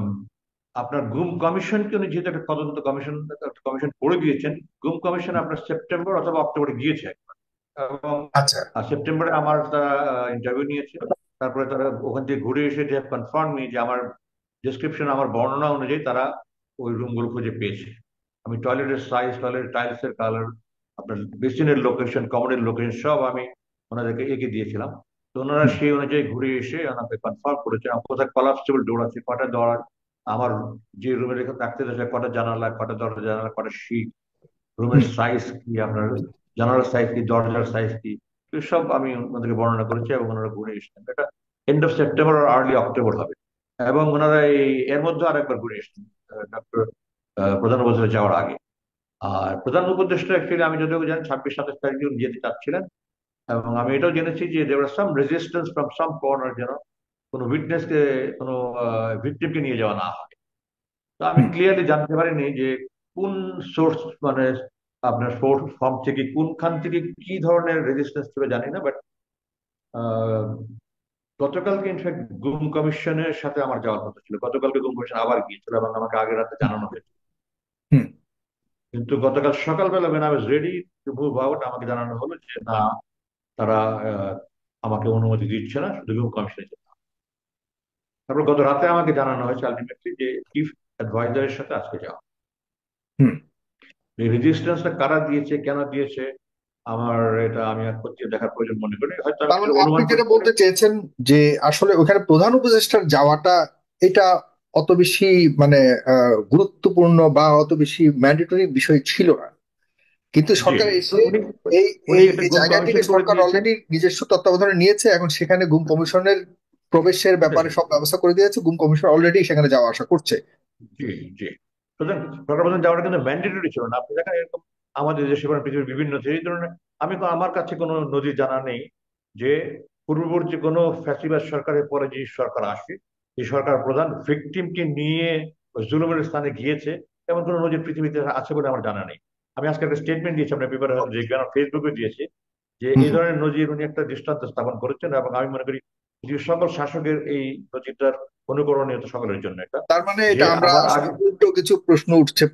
আপনার গুম কমিশনকে উনি যেহেতু একটা তদন্ত কমিশন কমিশন করে দিয়েছেন, গুম কমিশন আপনার সেপ্টেম্বর অথবা অক্টোবরে গিয়েছে একবার। এবং আচ্ছা। সেপ্টেম্বরে আমার তারা ইন্টারভিউ নিয়েছে। তারপরে তারা ওখান থেকে ঘুরে এসে যে কনফার্ম মি যে আমার ডিসক্রিপশন, আমার বর্ণনা অনুযায়ী তারা ওই রুমগুলো খুঁজে পেয়েছে। আমি টয়লেটের সাইজ, টয়লেট টাইলসের কালার, আপনার বেসিনের লোকেশন, কমোডের লোকেশন সব আমি ওনাদেরকে এঁকে দিয়েছিলাম। তো ওনারা হুম। সেই অনুযায়ী ঘুরে এসে ওনাকে কনফার্ম করেছেন আমার কোথায় কলাপসিবল ডোর আছে, কটা দরজা, আমার যে রুমে রেখে থাকতে দেশে কটা জানালা, কটা দরজা জানালা, কটা শিট, রুমের হুম। সাইজ কি, আপনার জানালার সাইজ কি, দরজার সাইজ কি, সব আমি ওনাদেরকে বর্ণনা করেছি এবং ওনারা ঘুরে এসেছেন। এটা এন্ড অফ সেপ্টেম্বর আর আর্লি অক্টোবর হবে। এবং ওনারা এর মধ্যে আরেকবার ঘুরে এসেছেন ডক্টর প্রধান উপদেষ্টা যাওয়ার আগে। আর প্রধান উপদেষ্টা অ্যাকচুয়ালি আমি যদিও জানি 26-27 তারিখে উনি যেতে চাচ্ছিলেন। এবং আমি এটাও জেনেছি যে দেয়ার সাম রেজিস্ট্যান্স ফ্রম সাম কর্নার যেন কোনো উইটনেসকে, কোনো ভিকটিমকে নিয়ে যাওয়া না হয়। তো আমি হুম। ক্লিয়ারলি জানতে পারিনি যে কোন সোর্স, মানে আপনার সোর্স ফর্ম থেকে কোনখান থেকে কি ধরনের রেজিস্ট্যান্স ছিল জানি না, বাট গতকালকে ইনফ্যাক্ট গুম কমিশনের সাথে আমার যাওয়ার কথা ছিল। গতকালকে গুম কমিশন আবার গিয়েছিল এবং আমাকে আগের রাতে জানানো হয়েছিল। হুম। কিন্তু গতকাল সকালবেলা when I was ready to move out আমাকে জানানো হলো যে না, তারা আমাকে অনুমতি দিচ্ছে না, শুধু গুম কমিশনে যেতে হবে। তারপর গত রাতে আমাকে জানানো হয়েছে আলটিমেটলি যে চিফ অ্যাডভাইজারের সাথে আজকে যাওয়া। হুম। এই রেজিস্ট্যান্সটা কারা দিয়েছে, কেন দিয়েছে, আমার এটা আমি আর খতিয়ে দেখার প্রয়োজন মনে করি। হয়তো আমি তার কিছু মানে আপনি অনুমান যেটা করতে পারি। বলতে চেয়েছেন যে আসলে ওখানে প্রধান উপদেষ্টার যাওয়াটা এটা অত বেশি মানে গুরুত্বপূর্ণ বা অত বেশি ম্যান্ডেটরি বিষয় ছিল না, কিন্তু জি, সরকার তো এসে উনি এই উনি এই এটা এই গুম কমিশন জায়গাটিকে করে সরকার দিয়েছেন। অলরেডি নিজস্ব তত্ত্বাবধানে নিয়েছে, এখন সেখানে গুম কমিশনের প্রবেশের ব্যাপারে সব ব্যবস্থা করে দিয়েছে, গুম কমিশন অলরেডি সেখানে যাওয়া আসা করছে। জি, জি। সুতরাং সরকার প্রধান যাওয়াটা কিন্তু ম্যান্ডেটরি ছিল না। আপনি দেখেন এরকম আমাদের দেশে বা পৃথিবীর বিভিন্ন দেশে এই ধরনের, আমার কাছে কোনো নজির জানা নেই যে পূর্ববর্তী কোনো ফ্যাসিবাদ সরকারের পরে যে সরকার আসে, এই সরকার প্রধান ভিকটিমকে নিয়ে ওই জুলুমের স্থানে গিয়েছে, এমন কোনো নজির পৃথিবীতে আছে বলে আমার জানা নেই। আমি আজকে একটা স্টেটমেন্ট দিয়েছি, আপনার পেপারে হয়তো দেখবেন, ফেসবুকে দিয়েছি, যে হুম এই হুম। ধরনের নজির উনি একটা দৃষ্টান্ত স্থাপন করেছেন, এবং আমি মনে করি পৃথিবীর সকল শাসকের এই নজিরটার অনুকরণীয় তো সকলের জন্য এটা। তার মানে যে এটা আমরা আমার আসলে আগে, উল্টো কিছু প্রশ্ন উঠছে,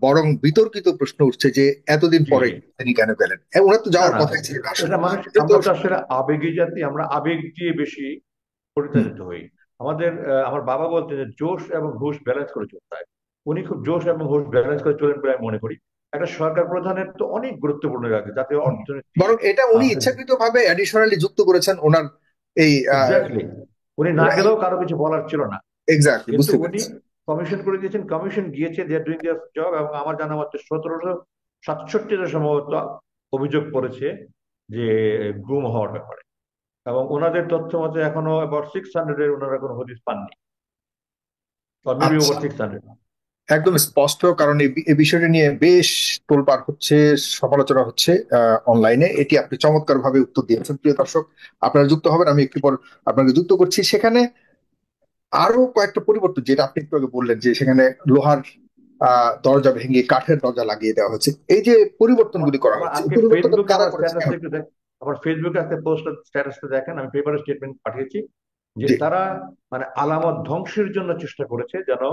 বরং বিতর্কিত প্রশ্ন উঠছে যে এতদিন জি, পরে জি, তিনি কেন গেলেন, ওনার তো না, যাওয়ার না, কথাই ছিল না আসলে। এটা মানুষ, এটা তো আমরা তো আসলে আবেগী জাতি, আমরা আবেগ দিয়ে বেশি হুম। পরিচালিত হই। আমার বাবা বলতেন যে জোশ এবং হুশ ব্যালেন্স করে চলতে হয়। উনি খুব জোশ এবং হুশ ব্যালেন্স করে চলেন বলে আমি মনে করি। একটা সরকার প্রধানের তো অনেক গুরুত্বপূর্ণ লাগে, জাতীয় হুম। অর্থনীতি বরং এটা উনি আছে। ইচ্ছাকৃত ভাবে অ্যাডিশনালি যুক্ত করেছেন ওনার এই এক্স্যাক্টলি, উনি না গেলেও কারো কিছু বলার ছিল না, এক্স্যাক্টলি কিন্তু বুঝতে উনি পেরেছি। কমিশন করে দিয়েছেন, কমিশন গিয়েছে, দে আর ডুইং দেয়ার জব। এবং আমার জানা মতে 1767টা সম্ভবত অভিযোগ করেছে যে গুম হওয়ার ব্যাপারে, এবং ওনাদের তথ্য মতে এখনো অ্যাবাউট 600 ওনারা কোনো হদিস পাননি, মেবি আচ্ছা, ওভার 600। একদম স্পষ্ট, কারণ এই বিষয়টি নিয়ে বেশ তোলপাড় হচ্ছে, সমালোচনা হচ্ছে অনলাইনে। এটি আপনি চমৎকার ভাবে উত্তর দিয়েছেন। প্রিয় দর্শক, আপনারা যুক্ত হবেন, আমি একটু পর আপনাকে যুক্ত করছি। সেখানে আরো কয়েকটা পরিবর্তন, যেটা আপনি একটু আগে বললেন যে সেখানে লোহার দরজা ভেঙে কাঠের দরজা লাগিয়ে দেওয়া হচ্ছে, এই যে আমার পরিবর্তনগুলি করা আমার হচ্ছে, এই আজকে পরিবর্তনটা ফেসবুকে কারা আমার করেছে, কেন? স্ট্যাটাসে একটু দেখ, আমার ফেসবুকে আজকে পোস্ট স্ট্যাটাসটা দেখেন, আমি পেপারে স্টেটমেন্ট পাঠিয়েছি যে জি। তারা মানে আলামত ধ্বংসের জন্য চেষ্টা করেছে, যেন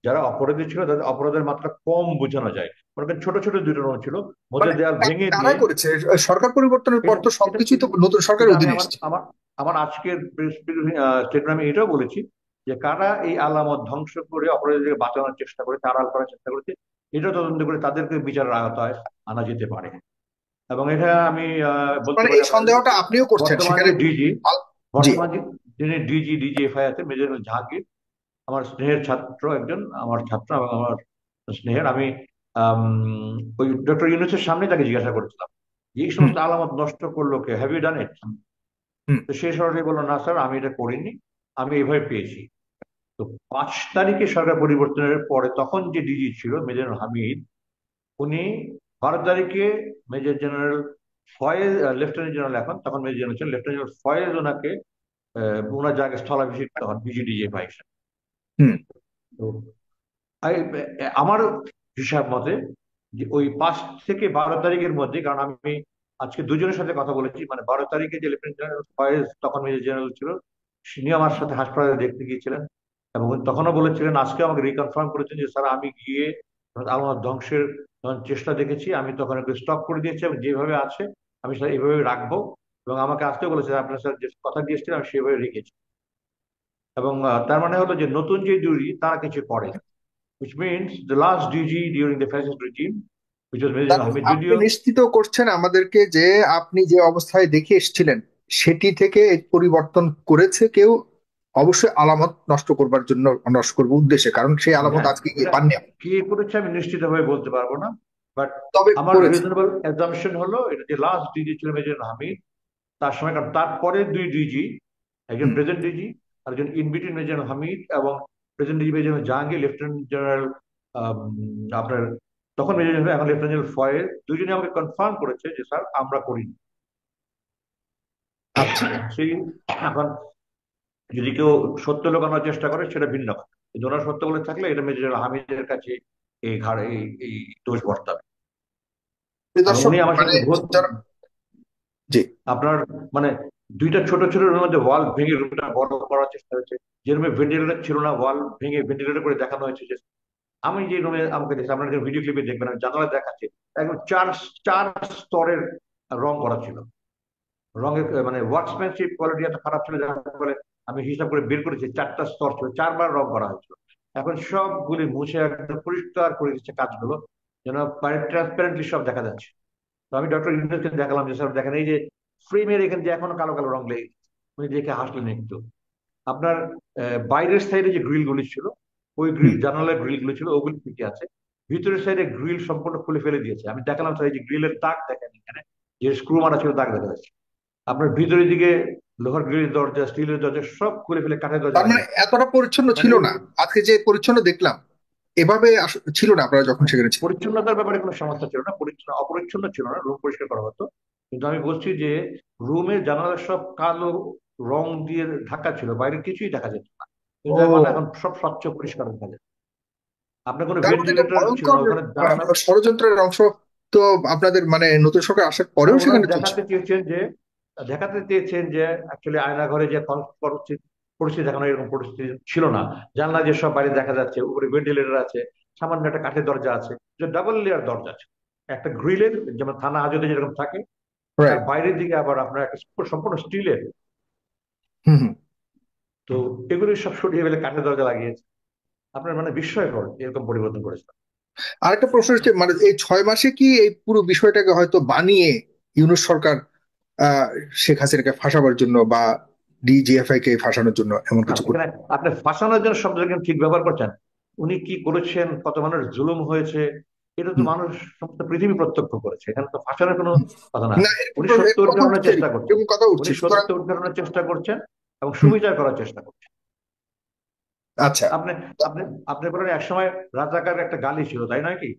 যারা অপরাধী ছিল তাদের অপরাধের মাত্রা কম বোঝানো যায়। মনে করেন ছোট ছোট দুটো রুম ছিল, মধ্যে মানে দেয়াল ভেঙে কারা দিয়ে, করেছে? সরকার পরিবর্তনের পর এটা তো এটা সবকিছুই তো এটা নতুন এটা সরকারের আমি অধীনে আমার এসেছে। আমার আমার আজকের স্টেটমেন্ট আমি এটাও বলেছি যে কারা এই আলামত ধ্বংস করে অপরাধীদের বাঁচানোর চেষ্টা করে, আড়াল করার চেষ্টা করেছে, এটা তদন্ত করে তাদেরকে বিচারের আওতায় আনা যেতে পারে। এবং এটা আমি বলতে মানে পারি এই আপনাদেরকে সন্দেহটা যে আপনিও করছেন বর্তমান সেখানে? যে ডিজি, আল- জি। বর্তমান যিনি ডিজিএফআই আছে, মেজর জেনারেল জাহাঙ্গীর, আমার স্নেহের ছাত্র একজন, আমার ছাত্র এবং আমার স্নেহের। আমি ওই ডক্টর ইউনূসের সামনে তাকে জিজ্ঞাসা করেছিলাম যে এই হুম সমস্ত আলামত নষ্ট করলো কে, হ্যাভ ইউ ডান ইট? হুম। তো সে সরাসরি বললো, না স্যার, আমি এটা করিনি, আমি এভাবে পেয়েছি। তো 5 তারিখে সরকার পরিবর্তনের পরে তখন যে ডিজি ছিল মেজর হামিদ, উনি 12 তারিখে major general Faiz, lieutenant general এখন, তখন মেজর জেনারেল ছিলেন, লেফটেন্যান্ট জেনারেল ফয়েজ ওনাকে ওনার জায়গায় স্থলাভিষিক্ত হন বিজিডিজিএফআই হিসেবে। হুম। তো আমার হিসাব মতে যে ওই 5 থেকে 12 তারিখের মধ্যে, কারণ আমি আজকে দুজনের সাথে কথা বলেছি, মানে 12 তারিখে যে লেফটেন্যান্ট জেনারেল ফয়েজ তখন মেজর জেনারেল ছিল, তিনি আমার সাথে হাসপাতালে দেখতে গিয়েছিলেন, এবং উনি তখনও বলেছিলেন, আজকে আমাকে রিকনফার্ম করেছেন যে স্যার আমি গিয়ে আমার ধ্বংসের যখন চেষ্টা দেখেছি, আমি তখন একটু স্টপ করে দিয়েছি, এবং যেভাবে আছে আমি সেটা এইভাবে রাখবো। এবং আমাকে আসতেও বলেছে, আপনার স্যার যে কথা দিয়েছিলেন আমি সেভাবে রেখেছি। এবং তার মানে হলো যে নতুন যে জুরি তারা কিছু করে, which means the last DG during the fascist regime, which was Major তার মানে Hamid, আপনি যদিও নিশ্চিত করছেন আমাদেরকে যে আপনি যে অবস্থায় দেখে এসেছিলেন সেটি থেকে এই পরিবর্তন করেছে কেউ, অবশ্যই আলামত নষ্ট করবার জন্য, নষ্ট করবার উদ্দেশ্যে, কারণ সেই আলামত হ্যাঁ, আজকে গিয়ে এটা পাননি আপনি। কে করেছে আমি নিশ্চিতভাবে বলতে পারবো না, বাট তবে আমার করেছে। রিজনেবল অ্যাজাম্পশন হলো এটা যে লাস্ট ডিজি ছিল মেজর হামিদ, তার সময়, কারণ তারপরে দুই ডিজি, একজন হুম। প্রেজেন্ট ডিজি আর একজন ইন বিটুইন মেজর হামিদ, এবং present DG major Jahangir, lieutenant general আপনার তখন মেজর জেনারেল, এখন লেফটেন্যান্ট জেনারেল ফয়েজ, দুজনে আমাকে কনফার্ম করেছে যে স্যার আমরা করিনি। আচ্ছা। সেই এখন যদি কেউ সত্য লুকানোর চেষ্টা করে সেটা ভিন্ন কথা, কিন্তু ওনার সত্য বলে থাকলে এটা মেজর হামিদের কাছে এই ঘাড়ে এই দোষ বর্তাবে। প্রিয় এবং দর্শক, উনি আমার মানে সঙ্গে ভূত, যারা, জি। আপনার মানে দুইটা ছোট ছোট রুমের মধ্যে ওয়াল ভেঙে রুমটা বড় করার চেষ্টা হয়েছে। যে রুমে ভেন্টিলেটর ছিল না, ওয়াল ভেঙে ভেন্টিলেটর করে দেখানো হয়েছে যে, আমি যে রুমে আমাকে দেখছি, আপনার ভিডিও ক্লিপে দেখবেন, আমি জানালা দেখাচ্ছি, একদম চার চার স্তরের রং করা ছিল। রঙের মানে ওয়ার্কসম্যানশিপ কোয়ালিটি এত খারাপ ছিল, যার ফলে আমি হিসাব করে বের করেছি 4টা স্তর ছিল, 4বার রং করা হয়েছিল। এখন সবগুলি মুছে একদম পরিষ্কার করে দিচ্ছে কাজগুলো, যেন ট্রান্সপারেন্টলি সব দেখা যাচ্ছে। তো আমি ডক্টর ইউনূসকে দেখালাম যে স্যার দেখেন এই যে ফ্রেমের এখানে যে এখনো কালো কালো রং লেগে গেছে। উনি দেখে হাসলেন একটু। আপনার বাইরের সাইডে যে গ্রিল গুলি ছিল, ওই গ্রিল হুম। জানালার গ্রিল গুলো ছিল ওগুলি ঠিকই আছে, ভিতরের সাইডে গ্রিল সম্পূর্ণ খুলে ফেলে দিয়েছে। আমি দেখালাম স্যার এই যে গ্রিলের দাগ দেখেন এখানে, যে স্ক্রু মারা ছিল দাগ দেখা যাচ্ছে। আপনার ভিতরের দিকে লোহার গ্রিলের দরজা, স্টিলের দরজা সব খুলে ফেলে কাঠের দরজা তার মানে লাগিয়েছে। এতটা পরিচ্ছন্ন মানে ছিল না, আজকে যে পরিচ্ছন্ন দেখলাম এভাবে ছিল না আপনারা যখন সেখানে ছিলেন। পরিচ্ছন্নতার ব্যাপারে কোনো সমস্যা ছিল না, অপরিচ্ছন্ন ছিল না, রুম পরিষ্কার করা হতো। কিন্তু আমি বলছি যে রুমের জানালা সব কালো রং দিয়ে ঢাকা ছিল, বাইরে কিছুই দেখা যেত না। কিন্তু মানে ও, এখন সব স্বচ্ছ পরিষ্কার দেখা যায়। আপনার কোনো তার মানে তো ভেন্টিলেটর ছিল ভয়ঙ্কর না ওখানে, জানালা। ষড়যন্ত্রের অংশ তো আপনাদের মানে নতুন সরকার আসার হ্যাঁ, পরেও ওনারা সেখানে চলছে। দেখাতে চেয়েছেন যে অ্যাকচুয়ালি আয়না ঘরে যে পরিস্থিতি পরিস্থিতি দেখানো, এরকম পরিস্থিতি ছিল না। জানলা যে সব বাইরে দেখা যাচ্ছে, উপরে ভেন্টিলেটর আছে, সামান্য একটা কাঠের দরজা আছে, যে ডাবল লেয়ার দরজা আছে। একটা গ্রিলের, যেমন থানা হাজতে যেরকম থাকে, তার রাইট। বাইরের দিকে আবার আপনার একটা সম্পূর্ণ স্টিলের। হুম হুম। তো এগুলি সব সরিয়ে ফেলে কাঠের দরজা লাগিয়েছে। আপনার মানে বিস্ময়কর এরকম পরিবর্তন করেছে। আরেকটা প্রশ্ন হচ্ছে, মানে এই 6 মাসে কি এই পুরো বিষয়টাকে হয়তো বানিয়ে ইউনূস সরকার আহ শেখ হাসিনাকে ফাঁসাবার জন্য বা ডিজিএফআই কে ফাঁসানোর জন্য এমন না, কিছু এখানে করছে? আপনি ফাঁসানোর জন্য শব্দটা কিন্তু ঠিক ব্যবহার করছেন। উনি কি করেছেন, কত মানুষ জুলুম হয়েছে, এটা তো হুম, মানুষ সমস্ত পৃথিবী প্রত্যক্ষ করেছে, এখানে তো ফাঁসানোর কোনো হুম। কথা না। না, এরকম উনি সত্য এরকম কথা উদ্ঘাটনের উঠছে, চেষ্টা করছেন। এরকম কথা উঠছে, উনি সুতরাং সত্য উদ্ঘাটনের চেষ্টা করছেন এবং হুম। সুবিচার করার চেষ্টা করছেন। আচ্ছা। আপনি আপনি আপনি বলেন একসময় রাজাকার একটা গালি ছিল, তাই নয় কি?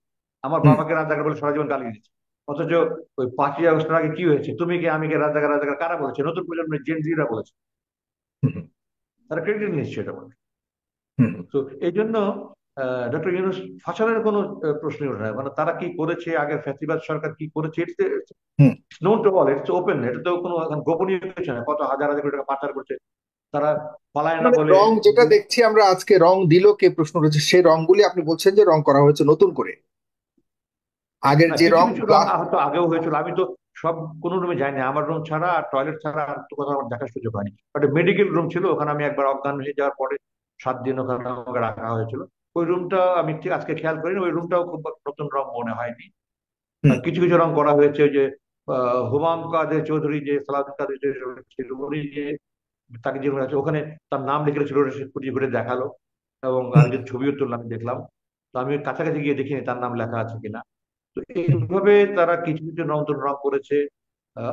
আমার হুম বাবাকে রাজাকার বলে সারা জীবন গালি দিচ্ছে। অথচ ওই 5ই আগস্টের আগে কি হয়েছে, তুমি কে আমি কে, রাজাকার রাজাকার কারা বলেছে? নতুন প্রজন্মের জেনজিরা বলেছে। হুম তারা ক্রেডিট নিচ্ছে এটা বলে। হুম তো এই জন্য ডক্টর ইউনূস ফাঁসানোর কোনো প্রশ্নই ওঠে না। মানে তারা কি করেছে, আগের ফ্যাসিবাদ সরকার কি করেছে, it's hmm. Known to all, it's open. এটা তো কোনো এখন গোপনীয় কিছু না, কত হাজার হাজার কোটি টাকা পাচার করছে তারা, পালায় না মানে বলে। রং যেটা দেখছি আমরা আজকে, রং দিল কে প্রশ্ন রয়েছে, সেই রংগুলি আপনি বলছেন যে রং করা হয়েছে নতুন করে, আগের না, যে কিছু রং কিছু রং গ্লাস। হয়তো আগেও হয়েছিল, আমি তো সব কোনো রুমে যাইনি, আমার রুম ছাড়া আর টয়লেট ছাড়া আর তো কোথাও আমার দেখার সুযোগ হয়নি। একটা মেডিকেল রুম ছিল, ওখানে আমি একবার অজ্ঞান হয়ে যাওয়ার পরে 7 দিন ওখানে আমাকে রাখা হয়েছিল। ওই রুমটা আমি ঠিক আজকে খেয়াল করিনি, ওই রুমটাও খুব নতুন রং মনে হয়নি। হুম কিছু কিছু রং করা হয়েছে, ওই যে হুমায়ুন কাদের চৌধুরী, যে সালাউদ্দিন কাদের চৌধুরী ছিল, উনি যে তাকে যে আছে ওখানে তার নাম লিখে ছিল, সে খুঁটিয়ে খুঁটে দেখালো। এবং হুম। আমি যে ছবিও তুললাম, আমি দেখলাম। তো আমি কাছাকাছি গিয়ে দেখিনি তার নাম লেখা আছে কিনা। তো এইভাবে তারা কিছু কিছু নতুন রং করেছে।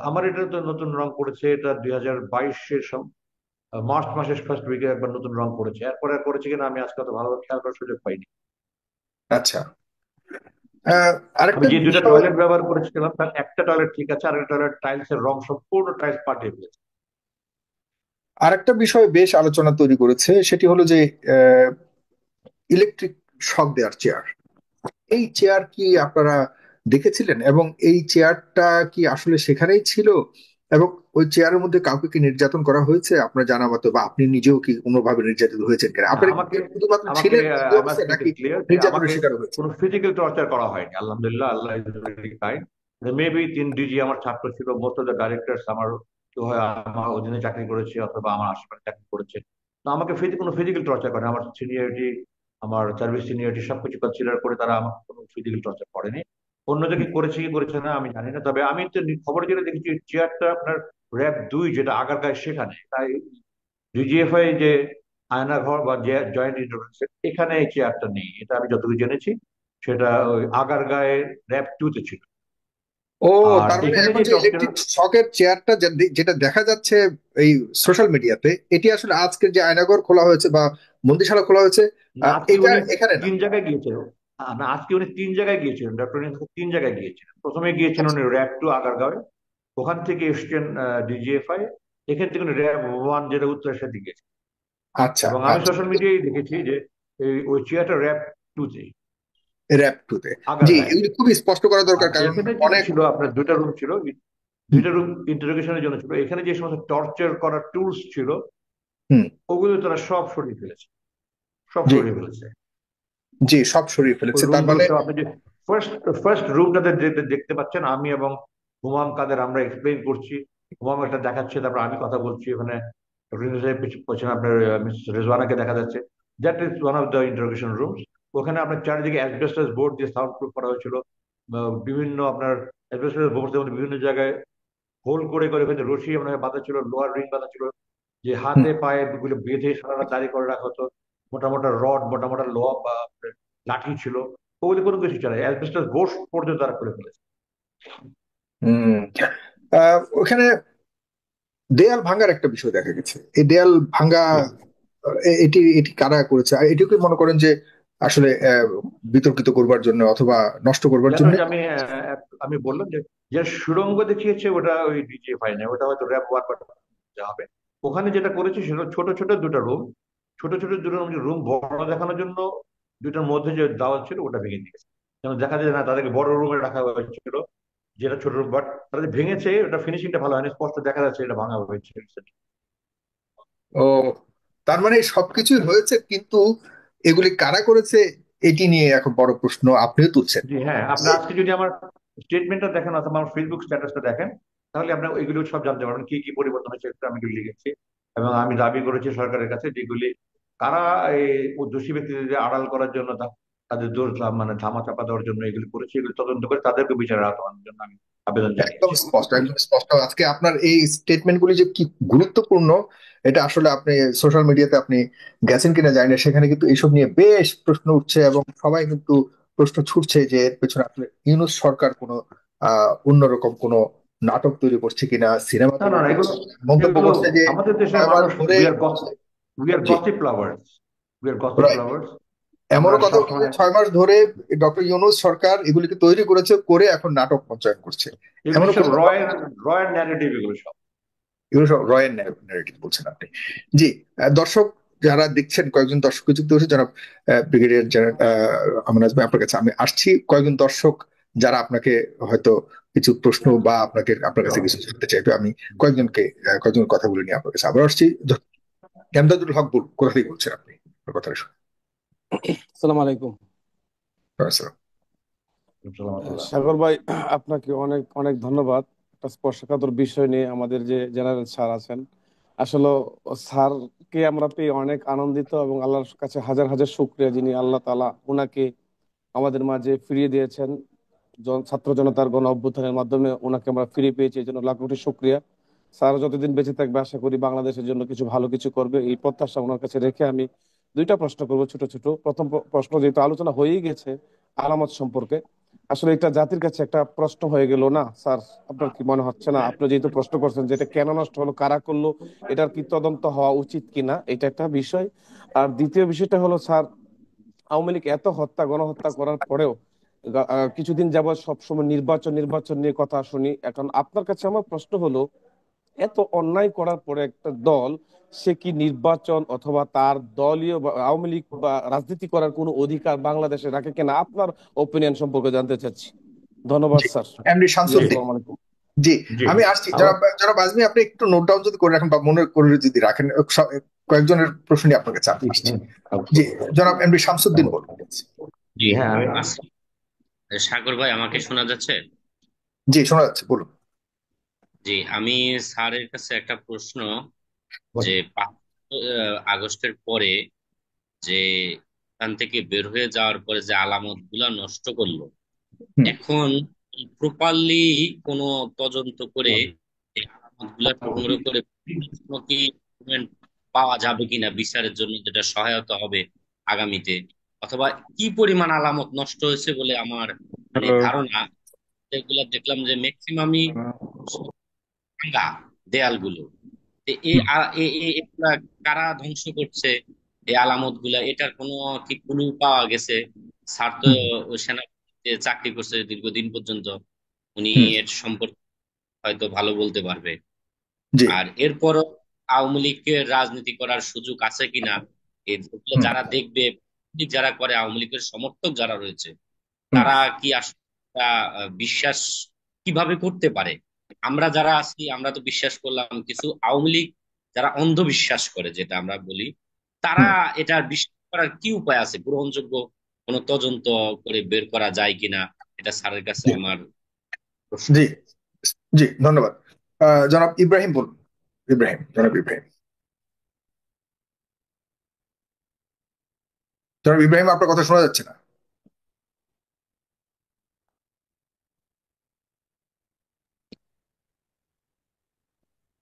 আমার এটা তো নতুন রং করেছে, এটা 2022-এর মার্চ মাসের ফার্স্ট উইকে একবার নতুন রং করেছে, এরপরে আর করেছে কিনা আমি আজকে তো ভালোভাবে খেয়াল করার সুযোগ পাইনি। আচ্ছা। আহ, আমি আরেকটা যে দুটা বিষয়, টয়লেট ব্যবহার করেছিলাম তার একটা টয়লেট ঠিক আছে, আরেকটা টয়লেট টাইলস এর রং সম্পূর্ণ টাইলস পাল্টে ফেলেছে। আরেকটা বিষয় বেশ আলোচনা তৈরি করেছে, সেটি হলো যে ইলেকট্রিক শক দেওয়ার চেয়ার, এই চেয়ার কি আপনারা দেখেছিলেন এবং এই চেয়ারটা কি আসলে সেখানেই ছিল, এবং ওই চেয়ারের মধ্যে কাউকে কি নির্যাতন করা হয়েছে আপনার জানা মতো, বা আপনি নিজেও কি কোনোভাবে নির্যাতিত হয়েছেন কিনা, না, আপনার কি আমাকে শুধুমাত্র আমাকে ছিলেন ওই আই মাস্ট অবস্থায় মেক নাকি ইট ক্লিয়ার যে নির্যাতনের আমাকে শিকার হয়েছে? কোনো ফিজিক্যাল টর্চার করা হয়নি, আলহামদুলিল্লাহ, Allah is very kind. Maybe 3 DG আমার ছাত্র ছিল, মোস্ট অফ দ্য ডাইরেক্টরস আমার কেউ হয় আমার অধীনে চাকরি করেছে অথবা আমার আশেপাশে চাকরি করেছে। তো আমাকে কোনো ফিজিক্যাল টর্চার করে আমার সিনিয়রিটি, আমার সার্ভিস সিনিয়রিটি সবকিছু কনসিডার করে তারা আমাকে কোনো ফিজিক্যাল টর্চার করেনি। অন্যদের কি করেছে কি করেছে না আমি জানি না, তবে আমি তো খবর যেটা দেখেছি চেয়ারটা আপনার র‍্যাব 2 যেটা আগারগাঁয়, সেখানে তাই ডিজিএফআই যে আয়নাঘর বা জয়েন্ট ইন্টারভেনশন, এখানে এই চেয়ারটা নেই, এটা আমি যতটুকু জেনেছি। সেটা ওই আগারগাঁয়ে র‍্যাব 2-তে ছিল। ও, আর তার মানে এখানে এখন যে যে টর্চার, ইলেকট্রিক শকের চেয়ারটা যেটা দেখা যাচ্ছে এই সোশ্যাল মিডিয়াতে, এটি আসলে আজকের যে আয়নাঘর খোলা হয়েছে বা বন্দিশালা খোলা হয়েছে, আজকে এটা উনি এখানে না? 3 জায়গায় গিয়েছিল। না, আজকে উনি 3 জায়গায় গিয়েছিলেন, ডক্টর 3 জায়গায় গিয়েছিলেন। প্রথমে গিয়েছেন আচ্ছা উনি র‍্যাব 2 আগারগাঁওয়ে, ওখান থেকে এসছেন ডিজিএফআই, এখান থেকে উনি র‍্যাব 1 যেটা উত্তরের দিকে গেছেন। আচ্ছা এবং আমি আচ্ছা। সোশ্যাল মিডিয়ায় দেখেছি যে ওই চেয়ারটা র‍্যাব 2-তে র্যাপ টুতে। জি, আগারগাঁয়ে। এগুলি খুবই স্পষ্ট করা আর দরকার, কারণ এখানে যেটা অনেক। ছিল আপনার দুইটা রুম ছিল, হুম দুইটা রুম ইন্টারোগেশনের জন্য ছিল, এখানে যে সমস্ত টর্চার করার টুলস ছিল হুম। ওগুলো তারা সব সরিয়ে ফেলেছে, সব জি সরিয়ে ফেলেছে। জি, সব সরিয়ে ওই ফেলেছে, তার রুমগুলো মানে। সব আপনি যে ফার্স্ট ফার্স্ট রুমটাতে যেটা দেখতে পাচ্ছেন, আমি এবং হুমাম কাদের আমরা এক্সপ্লেইন করছি, ওবামা একটা দেখাচ্ছে, তারপর আমি কথা বলছি ওখানে, ডক্টর ইউনূস সাহেব পেছনে আপনার মিসেস রেজওয়ানাকে দেখা যাচ্ছে। That is one of the interrogation rooms. ওখানে আপনার চারিদিকে অ্যাসবেস্টস বোর্ড দিয়ে সাউন্ড প্রুফ করা হয়েছিল। বিভিন্ন আপনার অ্যাসবেস্টস বোর্ড বিভিন্ন জায়গায় হোল করে করে ওখানে রশি আপনার বাঁধা ছিল, লোহার রিং বাঁধা ছিল, যে হুম, হাতে পায়ে গুলো বেঁধে সারা রাত দাঁড়িয়ে করে রাখা হতো। মোটা মোটা রড, মোটা মোটা লোহা বা আপনার লাঠি ছিল। ওগুলি কোনো কিছু চলে, অ্যাসবেস্টস বোর্ড পর্যন্ত তারা করে ফেলেছে। হুম। ওখানে দেয়াল ভাঙার একটা বিষয় দেখা গেছে। এই দেয়াল ভাঙা, এটি এটি কারা করেছে? আর এটিকে মনে করেন যে আসলে বিতর্কিত করবার জন্য অথবা নষ্ট করবার জানো জন্য? যে আমি বললাম যে যে সুড়ঙ্গ দেখিয়েছে ওটা ওই ডিজিএফআই না, ওটা হয়তো র্যাব ওয়ান হবে। ওখানে যেটা করেছে সেটা ছোট ছোট দুটো রুম, ছোট ছোট দুটো রুম বড় দেখানোর জন্য দুটার মধ্যে যে দেওয়াল ছিল ওটা ভেঙে দিয়েছে, যেন দেখা যায় না তাদেরকে বড় রুমে রাখা হয়েছিল, যেটা ছোট রুম। বাট তারা যে ভেঙেছে ওটা ফিনিশিংটা ভালো হয়নি, স্পষ্ট দেখা যাচ্ছে এটা ভাঙা হয়েছে। ও, তার মানে সবকিছুই হয়েছে, কিন্তু এগুলি কারা করেছে এটি নিয়ে এখন বড় প্রশ্ন আপনিও তুলছেন। জি হ্যাঁ, আপনি আজকে যদি আমার স্টেটমেন্টটা দেখেন অথবা আমার ফেসবুক স্ট্যাটাসটা দেখেন, তাহলে আপনি এগুলো সব জানতে পারবেন কি কি পরিবর্তন হয়েছে, একটু আমি এগুলো লিখেছি। এবং আমি দাবি করেছি সরকারের কাছে যেগুলি কারা এই দোষী ব্যক্তিদের আড়াল করার জন্য তাদের দোষ মানে ধামা চাপা দেওয়ার জন্য এগুলি করেছে, এগুলি তদন্ত করে তাদেরকে বিচারের আওতায় জন্য আমি আবেদন একদম জানিয়েছি। স্পষ্ট, একদম স্পষ্ট। আজকে আপনার এই স্টেটমেন্ট গুলি যে কি গুরুত্বপূর্ণ, এটা আসলে আপনি সোশ্যাল মিডিয়াতে আপনি গেছেন কিনা জানি না, সেখানে কিন্তু এইসব নিয়ে বেশ প্রশ্ন উঠছে এবং সবাই কিন্তু প্রশ্ন ছুটছে যে এর পেছনে আসলে ইউনূস সরকার কোনো অন্যরকম কোনো নাটক তৈরি করছে কিনা, সিনেমা না তৈরি না না, করছে এগুলো কিনা। মন্তব্য এগুলো করছে যে আমাদের দেশের 6 মাস মানুষ, ধরে। We are G, gossip lovers, we are gossip right. Lovers. আমরা এমনও কথা উঠছে যে সবসময় 6 মাস ধরে ডক্টর ইউনূস সরকার এগুলিকে তৈরি করেছে, করে এখন নাটক মঞ্চায়ন করছে। এগুলো এমনও সব কথা বলা রয়ের হচ্ছে। রয়ের ন্যারেটিভ এগুলো সব। এগুলো সব রয়্যাল ন্যারেটিভ বলছেন আপনি। জি। দর্শক যারা দেখছেন, কয়েকজন দর্শক যুক্ত হয়েছে, জনাব ব্রিগেডিয়ার জেনারেল আমান আজমি, আপনার কাছে আমি আসছি। কয়েকজন দর্শক যারা আপনাকে হয়তো কিছু প্রশ্ন বা আপনার কাছে কিছু জানতে চাইবে, আমি কয়েকজন কথা বলে নিয়ে আপনার কাছে আবার আসছি। এমদাদুল হক কোথা থেকে বলছেন আপনি? আপনার কথাটা শুনুন। আসসালামু আলাইকুম। আসসালাম। সালামাতুল্লাহ। সাগর ভাই, আপনাকে অনেক অনেক ধন্যবাদ। একটা স্পর্শকাতর বিষয় নিয়ে আমাদের যে জেনারেল স্যার আছেন, আসলে স্যারকে আমরা পেয়ে অনেক আনন্দিত এবং আল্লাহর কাছে হাজার হাজার শুকরিয়া, যিনি আল্লাহ তাআলা ওনাকে আমাদের মাঝে ফিরিয়ে দিয়েছেন। ছাত্র জনতার গণ অভ্যুত্থানের মাধ্যমে ওনাকে আমরা ফিরে পেয়েছি, এই জন্য লাখ কোটি শুকরিয়া। স্যার যতদিন বেঁচে থাকবে আশা করি বাংলাদেশের জন্য কিছু ভালো কিছু করবে, এই প্রত্যাশা ওনার কাছে রেখে আমি দুইটা প্রশ্ন করবো, ছোট ছোট। প্রথম প্রশ্ন, যেহেতু আলোচনা হয়েই গেছে আলামত সম্পর্কে, আসলে এটা জাতির কাছে একটা প্রশ্ন হয়ে গেল না স্যার? আপনার কি মনে হচ্ছে না, আপনি যেহেতু প্রশ্ন করছেন যে এটা কেন নষ্ট হলো, কারা করলো, এটার কি তদন্ত হওয়া উচিত কিনা, এটা একটা বিষয়। আর দ্বিতীয় বিষয়টা হলো স্যার, আওয়ামী লীগ এত গণহত্যা করার পরেও কিছুদিন যাবৎ সবসময় নির্বাচন নির্বাচন নিয়ে কথা শুনি। এখন আপনার কাছে আমার প্রশ্ন হলো, এত অন্যায় করার পরে একটা দল, সে কি নির্বাচন অথবা তার দলীয় আওয়ামী লীগ বা রাজনীতি করার কোনো অধিকার বাংলাদেশে রাখে কিনা, আপনার ওপিনিয়ন সম্পর্কে জানতে চাচ্ছি। ধন্যবাদ জি, স্যার। এমডি জি শামসুদ্দিন। আসসালামু আলাইকুম। জি, জি। আমি আসছি। আমার জনাব আজমি, আপনি একটু নোট ডাউন যদি করে রাখেন বা মনে করে যদি রাখেন, কয়েকজনের প্রশ্ন নিয়ে আপনার কাছে আমি আসছি। জি, জনাব এমডি শামসুদ্দিন বলুন। জি, হ্যাঁ আমি সাগর ভাই, আমাকে শোনা যাচ্ছে? জি, শোনা যাচ্ছে, বলুন। জি, আমি স্যারের কাছে একটা প্রশ্ন, যে 5 আগস্টের পরে যে এখান থেকে বের হয়ে যাওয়ার পরে যে আলামত গুলা নষ্ট করলো, হুম, এখন প্রপারলি কোনো তদন্ত করে এই আলামত গুলা সংগ্রহ করে কোনো কি document পাওয়া যাবে কিনা বিচারের জন্য, যেটা সহায়তা হবে আগামীতে, অথবা কি পরিমাণ আলামত নষ্ট হয়েছে বলে আমার মানে ধারণা। এগুলা দেখলাম যে ম্যাক্সিমামই ভাঙা দেয়ালগুলো। তো হুম, এগুলা কারা ধ্বংস করছে এই আলামত গুলা, এটার কোনো কি ক্লু পাওয়া গেছে? স্যার তো হুম, সেনাবাহিনীতে চাকরি করছে দীর্ঘদিন পর্যন্ত, উনি হুম, এর সম্পর্কে হয়তো ভালো বলতে পারবে। জি, আর এরপরও আওয়ামী লীগের রাজনীতি করার সুযোগ আছে কিনা, এগুলো হুম, যারা দেখবে, যারা করে, আওয়ামী লীগের সমর্থক যারা রয়েছে, হুম, তারা কি আসলে বিশ্বাস কিভাবে করতে পারে? আমরা যারা আছি আমরা তো বিশ্বাস করলাম, কিছু আওয়ামী লীগ যারা অন্ধবিশ্বাস করে, যেটা আমরা বলি, তারা হুম, এটা বিশ্বাস করার কি উপায় আছে? গ্রহণযোগ্য কোনো তদন্ত করে বের করা যায় কিনা, এটা স্যারের কাছে জি, আমার প্রশ্ন। জি, জি, ধন্যবাদ। জনাব ইব্রাহিম বলুন। জনাব ইব্রাহিম। জনাব ইব্রাহিম, আপনার কথা শোনা যাচ্ছে না।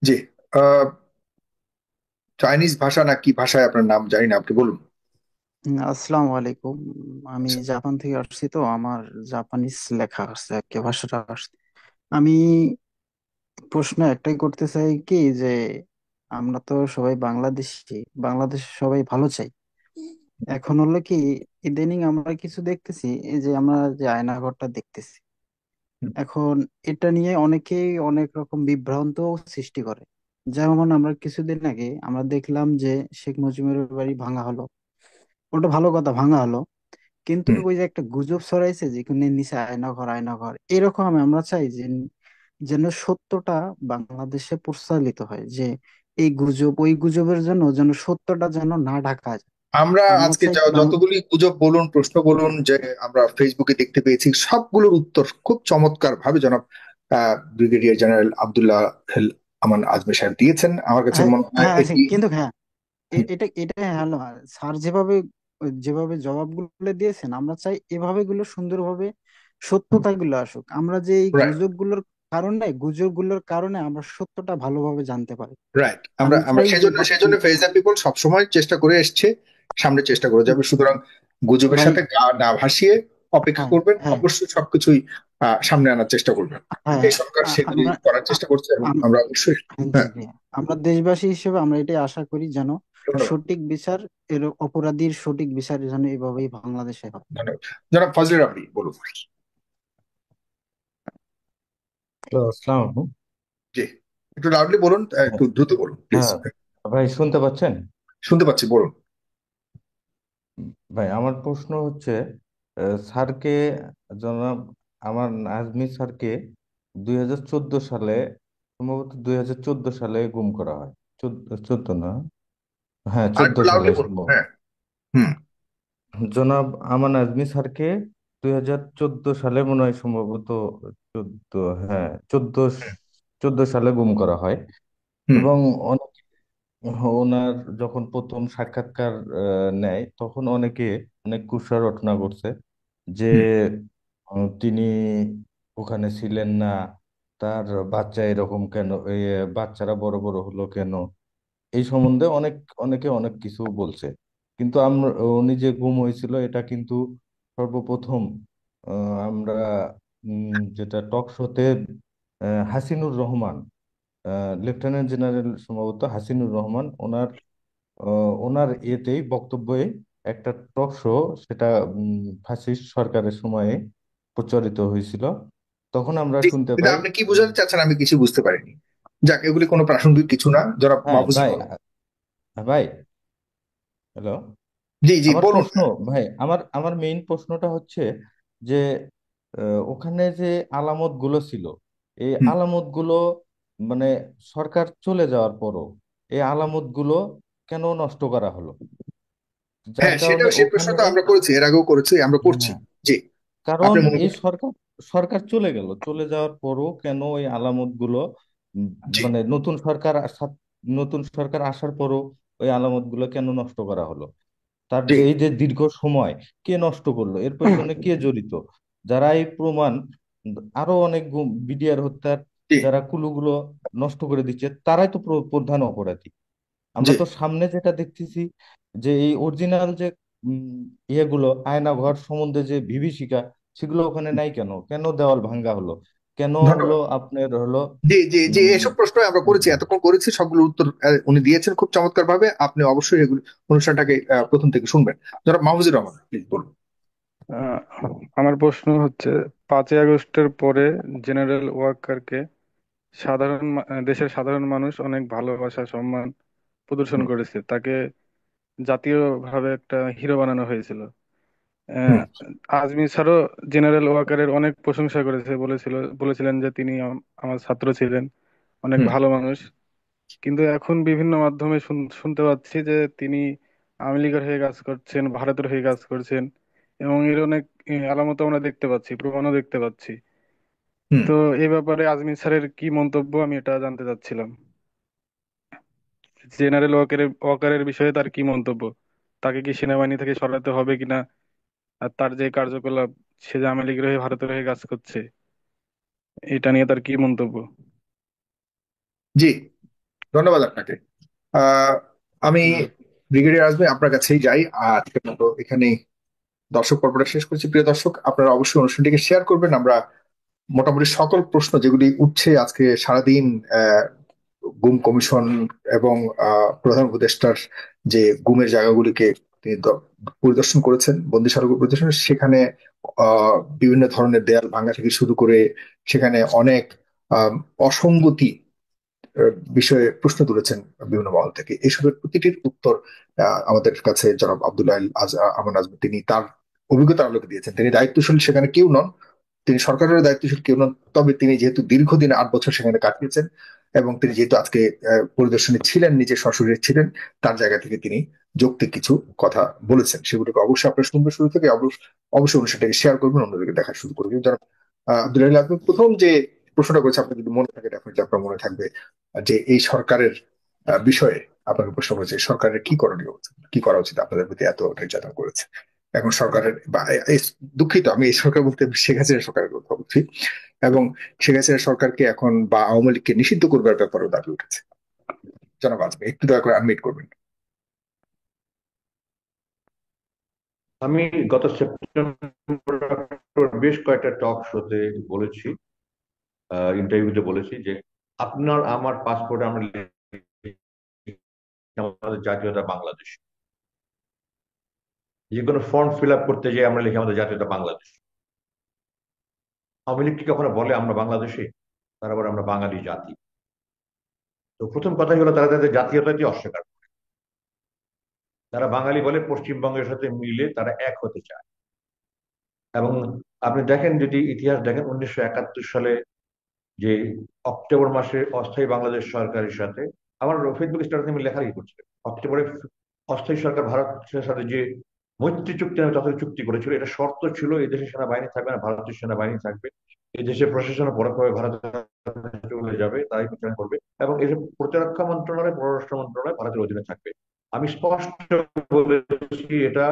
জি। আহ, চাইনিজ ভাষা না কি ভাষায় আপনার নাম জানি না, আপনি বলুন। আসসালামু আলাইকুম। আমি জাপান থেকে আসছি, তো আমার জাপানিজ লেখা আসছে আর কি, ভাষাটা আসছে। আমি প্রশ্ন একটাই করতে চাই কি, যে আমরা তো সবাই বাংলাদেশি, বাংলাদেশে সবাই ভালো চাই। এখন হলো কি, ইদানিং আমরা কিছু দেখতেছি, এই যে আমরা যে আয়নাঘরটা দেখতেছি হুম, এখন, এটা নিয়ে অনেকেই অনেক রকম বিভ্রান্ত সৃষ্টি করে। যেমন আমরা কিছুদিন আগে আমরা দেখলাম যে শেখ মুজিবের বাড়ি ভাঙা হলো। ওটা ভালো কথা, ভাঙা হলো, কিন্তু হুম। ওই যে একটা গুজব ছড়াইছে যেখানে নিচে আয়নাঘর আয়নাঘর, এরকম আমরা চাই যে যেন সত্যটা বাংলাদেশে প্রচারিত হয়, যে এই গুজব ওই গুজবের জন্য যেন সত্যটা যেন না ঢাকা যায়। আমরা আমরা আজকে চাই যতগুলি গুজব বলুন, প্রশ্ন বলুন, যে আমরা ফেসবুকে দেখতে পেয়েছি, সবগুলোর উত্তর খুব চমৎকার ভাবে জনাব ব্রিগেডিয়ার জেনারেল আব্দুল্লাহ হেল আমান আজমি সাহেব দিয়েছেন। আমার কাছে হ্যাঁ, মনে হয় হ্যাঁ, আছে, এটি। কিন্তু হ্যাঁ, এটা এটা হলো, স্যার যেভাবে যেভাবে জবাবগুলো দিয়েছেন, আমরা চাই এভাবে গুলো সুন্দরভাবে সত্যতাগুলো আসুক। আমরা যে এই রাইট, গুজবগুলোর কারণে আমরা সত্যটা ভালোভাবে জানতে পারি। রাইট। আমরা আমি আমরা চাই যে সেজন্য সেজন্য ফেজ দ্য পিপল সবসময় চেষ্টা করে এসছে, সামনে চেষ্টা করে যাবে। সুতরাং গুজবের ভাই, সাথে গা না ভাসিয়ে অপেক্ষা হ্যাঁ, করবেন, হ্যাঁ, অবশ্যই সবকিছুই সামনে আনার চেষ্টা করবেন। হ্যাঁ, এই সরকার সেগুলি আমরা করার চেষ্টা করছে এবং আম- আমরা অবশ্যই। জি, হ্যাঁ, জি, আমরা দেশবাসী হিসেবে আমরা এটাই আশা করি, যেন ধন্যবাদ। সঠিক বিচার, এর অপরাধীর সঠিক বিচার যেন এভাবেই বাংলাদেশে হয়। ধন্যবাদ। জনাব ফজলে রাব্বি বলুন। হ্যালো, আসসালামু আলাইকুম। জি, একটু লাউডলি বলুন, হ্যাঁ, একটু দ্রুত বলুন প্লিজ। হ্যাঁ, ভাই শুনতে পাচ্ছেন? শুনতে পাচ্ছি, বলুন। ভাই আমার প্রশ্ন হচ্ছে, স্যারকে, জনাব আমার আজমি স্যারকে 2014 সালে, সম্ভবত 2014 সালে গুম করা হয়। চোদ্দ, চোদ্দ না, হ্যাঁ আর 2014 সালে লাউডলি বলুন, সম্ভব। হ্যাঁ। হুম। জনাব আমান আজমি স্যারকে 2014 সালে মনে হয় সম্ভবত, চোদ্দ, হ্যাঁ চোদ্দ সালে গুম করা হয়। হুম। এবং ওনার যখন প্রথম সাক্ষাৎকার নেয়, তখন অনেক কুৎসা রটনা করছে যে হুম। তিনি ওখানে ছিলেন না, তার বাচ্চা এরকম কেন, বাচ্চারা বড় বড় হলো কেন, এই সম্বন্ধে অনেকে অনেক কিছু বলছে। কিন্তু আমরা, উনি যে গুম হয়েছিল এটা কিন্তু সর্বপ্রথম আমরা যেটা টক শোতে হাসিনুর রহমান, লেফটেন্যান্ট জেনারেল সম্ভবত হাসিনুর রহমান, ওনার ইয়েতেই বক্তব্যে একটা টক শো, সেটা ফ্যাসিস্ট সরকারের সময়ে প্রচারিত হয়েছিল। তখন আমরা জি, শুনতে কিন্তু পাই। আপনি কি বোঝাতে চাচ্ছেন আমি কিছু বুঝতে পারিনি। যাক, এগুলি কোনো প্রাসঙ্গিক কিছু না, জনাব হ্যাঁ মাহফুজ ভাই, বলুন। ভাই, হ্যালো, জি, জি, আমার বলুন। প্রশ্ন, ভাই আমার মেইন প্রশ্নটা হচ্ছে যে ওখানে যে আলামত গুলো ছিল, এই হুম। আলামত গুলো মানে সরকার চলে যাওয়ার পরও এই আলামত গুলো কেন নষ্ট করা হলো, যার হ্যাঁ, সেটা কারণে সেই প্রশ্ন ওখানে, তো আমরা করেছি, এর আগেও করেছি, আমরা করছি। হ্যাঁ, জি। কারণ আপনি মনে এই করেন। সরকার সরকার চলে গেল, চলে যাওয়ার পরও কেন ওই আলামত গুলো, জি, মানে নতুন সরকার আসার পরও ওই আলামত গুলো কেন নষ্ট করা হলো? তার জি, যে এই যে দীর্ঘ সময় কে নষ্ট করলো, এর পেছনে কে জড়িত? যারা এই প্রমাণ, আরো অনেক বিডিআর হত্যার জি, যারা কুলুগুলো নষ্ট করে দিচ্ছে, তারাই তো প্রধান অপরাধী। আমরা জি। তো সামনে যেটা দেখতেছি, যে এই অরিজিনাল যে ইয়েগুলো, আয়নাঘর সম্বন্ধে যে বিভীষিকা, সেগুলো ওখানে নাই কেন? কেন দেওয়াল ভাঙ্গা হলো? কেন হলো ধন্যবাদ। আপনার হলো জি, জি, জি, উম, এসব প্রশ্ন আমরা করেছি, এতক্ষণ করেছি, সবগুলো উত্তর উনি দিয়েছেন খুব চমৎকার ভাবে। আপনি অবশ্যই এগুলো অনুষ্ঠানটাকে প্রথম থেকে শুনবেন। জনাব মাহফুজুর রহমান প্লিজ বলুন। আহ, আমার প্রশ্ন হচ্ছে, 5ই আগস্টের পরে জেনারেল ওয়াকারকে দেশের সাধারণ মানুষ অনেক ভালোবাসা সম্মান প্রদর্শন হুম। করেছে, তাকে জাতীয়ভাবে একটা হিরো বানানো হয়েছিল। হুম। আহ, আজমি স্যারও জেনারেল ওয়াকারের অনেক প্রশংসা করেছে, বলেছিলেন যে তিনি আমার ছাত্র ছিলেন, অনেক হুম। ভালো মানুষ। কিন্তু এখন বিভিন্ন মাধ্যমে শুনতে পাচ্ছি যে তিনি আওয়ামী লীগের হয়ে কাজ করছেন, ভারতের হয়ে কাজ করছেন, এবং এর অনেক আলামত আমরা দেখতে পাচ্ছি, প্রমাণও দেখতে পাচ্ছি। হুম। তো এই ব্যাপারে আজমির স্যারের কি মন্তব্য আমি এটা জানতে চাচ্ছিলাম। জেনারেল ওয়াকারের বিষয়ে তার কি মন্তব্য, তাকে কি সেনাবাহিনী থেকে সরাতে হবে কিনা, আর তার যে কার্যকলাপ, সে যে আওয়ামী লীগের হয়ে ভারতের হয়ে কাজ করছে, এটা নিয়ে তার কি মন্তব্য? জি, ধন্যবাদ আপনাকে। আহ আমি ব্রিগেডিয়ার আজমি আপনার কাছেই যাই। আর আজকের মতো এখানেই দর্শক পর্বটা শেষ করছি। প্রিয় দর্শক, আপনারা অবশ্যই অনুষ্ঠানটিকে শেয়ার করবেন। আমরা মোটামুটি সকল প্রশ্ন যেগুলি উঠছে আজকে সারাদিন, আহ, গুম কমিশন এবং প্রধান উপদেষ্টার যে গুমের জায়গাগুলিকে তিনি পরিদর্শন করেছেন, বন্দি সড়ক পরিদর্শন, সেখানে বিভিন্ন ধরনের দেয়াল ভাঙা থেকে শুরু করে সেখানে অনেক আহ, অসঙ্গতি বিষয়ে প্রশ্ন তুলেছেন বিভিন্ন মহল থেকে। এসবের প্রতিটির উত্তর আমাদের কাছে জনাব আব্দুল্লাহ আমান আজমি তিনি তার অভিজ্ঞতার আলোকে দিয়েছেন। তিনি দায়িত্বশীল সেখানে কেউ নন, তিনি সরকারের দায়িত্বশীল কেউ নন। তবে তিনি যেহেতু দীর্ঘদিন 8 বছর সেখানে কাটিয়েছেন এবং তিনি যেহেতু আজকে পরিদর্শনে ছিলেন, নিজে সশরীরে ছিলেন, তার জায়গা থেকে তিনি যৌক্তিক কিছু কথা বলেছেন। সেগুলোকে অবশ্যই আপনার শুনবেন শুরু থেকে, অবশ্যই অনুষ্ঠানটাকে শেয়ার করবেন, অন্যদেরকে দেখা শুরু করবেন। যারা আব্দুল্লাহ, আপনি প্রথম যে প্রশ্নটা করেছে, আপনার যদি মনে থাকে, ডেফিনেটলি আপনার মনে থাকবে যে এই সরকারের বিষয়ে আপনাকে প্রশ্ন করেছে, সরকারের কি করণীয় উচিত, কি করা উচিত, আপনাদের প্রতি এত নির্যাতন করেছে। এখন সরকারের দুঃখিত, আমি এই সরকার বলতে শেখ হাসিনা সরকারের কথা বলছি। এবং শেখ হাসিনা সরকারকে এখন বা আওয়ামী লীগকে নিষিদ্ধ করবার ব্যাপারেও দাবি উঠেছে। জনাব আজমি, একটু দয়া করে আনমিউট করবেন। আমি গত সেপ্টেম্বর বেশ কয়েকটা টক শোতে বলেছি, ইন্টারভিউতে বলেছি যে আপনার আমার পাসপোর্টে আমরা আমাদের জাতীয়তা বাংলাদেশ। যে কোনো ফর্ম ফিল আপ করতে যাই আমরা লিখি আমাদের জাতীয়তা বাংলাদেশ। আওয়ামী লীগ কি কখনো বলে আমরা বাংলাদেশে? তারা বলে আমরা বাঙালি জাতি। তো প্রথম কথাই হলো তারা তাদের জাতীয়তাকে অস্বীকার করে। তারা বাঙালি বলে পশ্চিমবঙ্গের সাথে মিলে তারা এক হতে চায়। এবং আপনি দেখেন, যদি ইতিহাস দেখেন, 1971 সালে যে অক্টোবর মাসে অস্থায়ী বাংলাদেশ সরকারের সাথে, আমার ফেসবুক স্ট্যাটাসে আমি লেখালেখি করছিলাম, অক্টোবরে অস্থায়ী সরকার ভারতের সাথে যে মৈত্রী চুক্তি নামে তাদের চুক্তি করেছিল, এটা শর্ত ছিল এই দেশে সেনাবাহিনী থাকবে না, ভারতীয় সেনাবাহিনী থাকবে। এই দেশের প্রশাসন পরোক্ষভাবে ভারতের সাথে চলে যাবে, তারাই পরিচালনা করবে। এবং এই যে প্রতিরক্ষা মন্ত্রণালয়, পররাষ্ট্র মন্ত্রণালয় ভারতের অধীনে থাকবে। আমি স্পষ্ট বলেছি এটা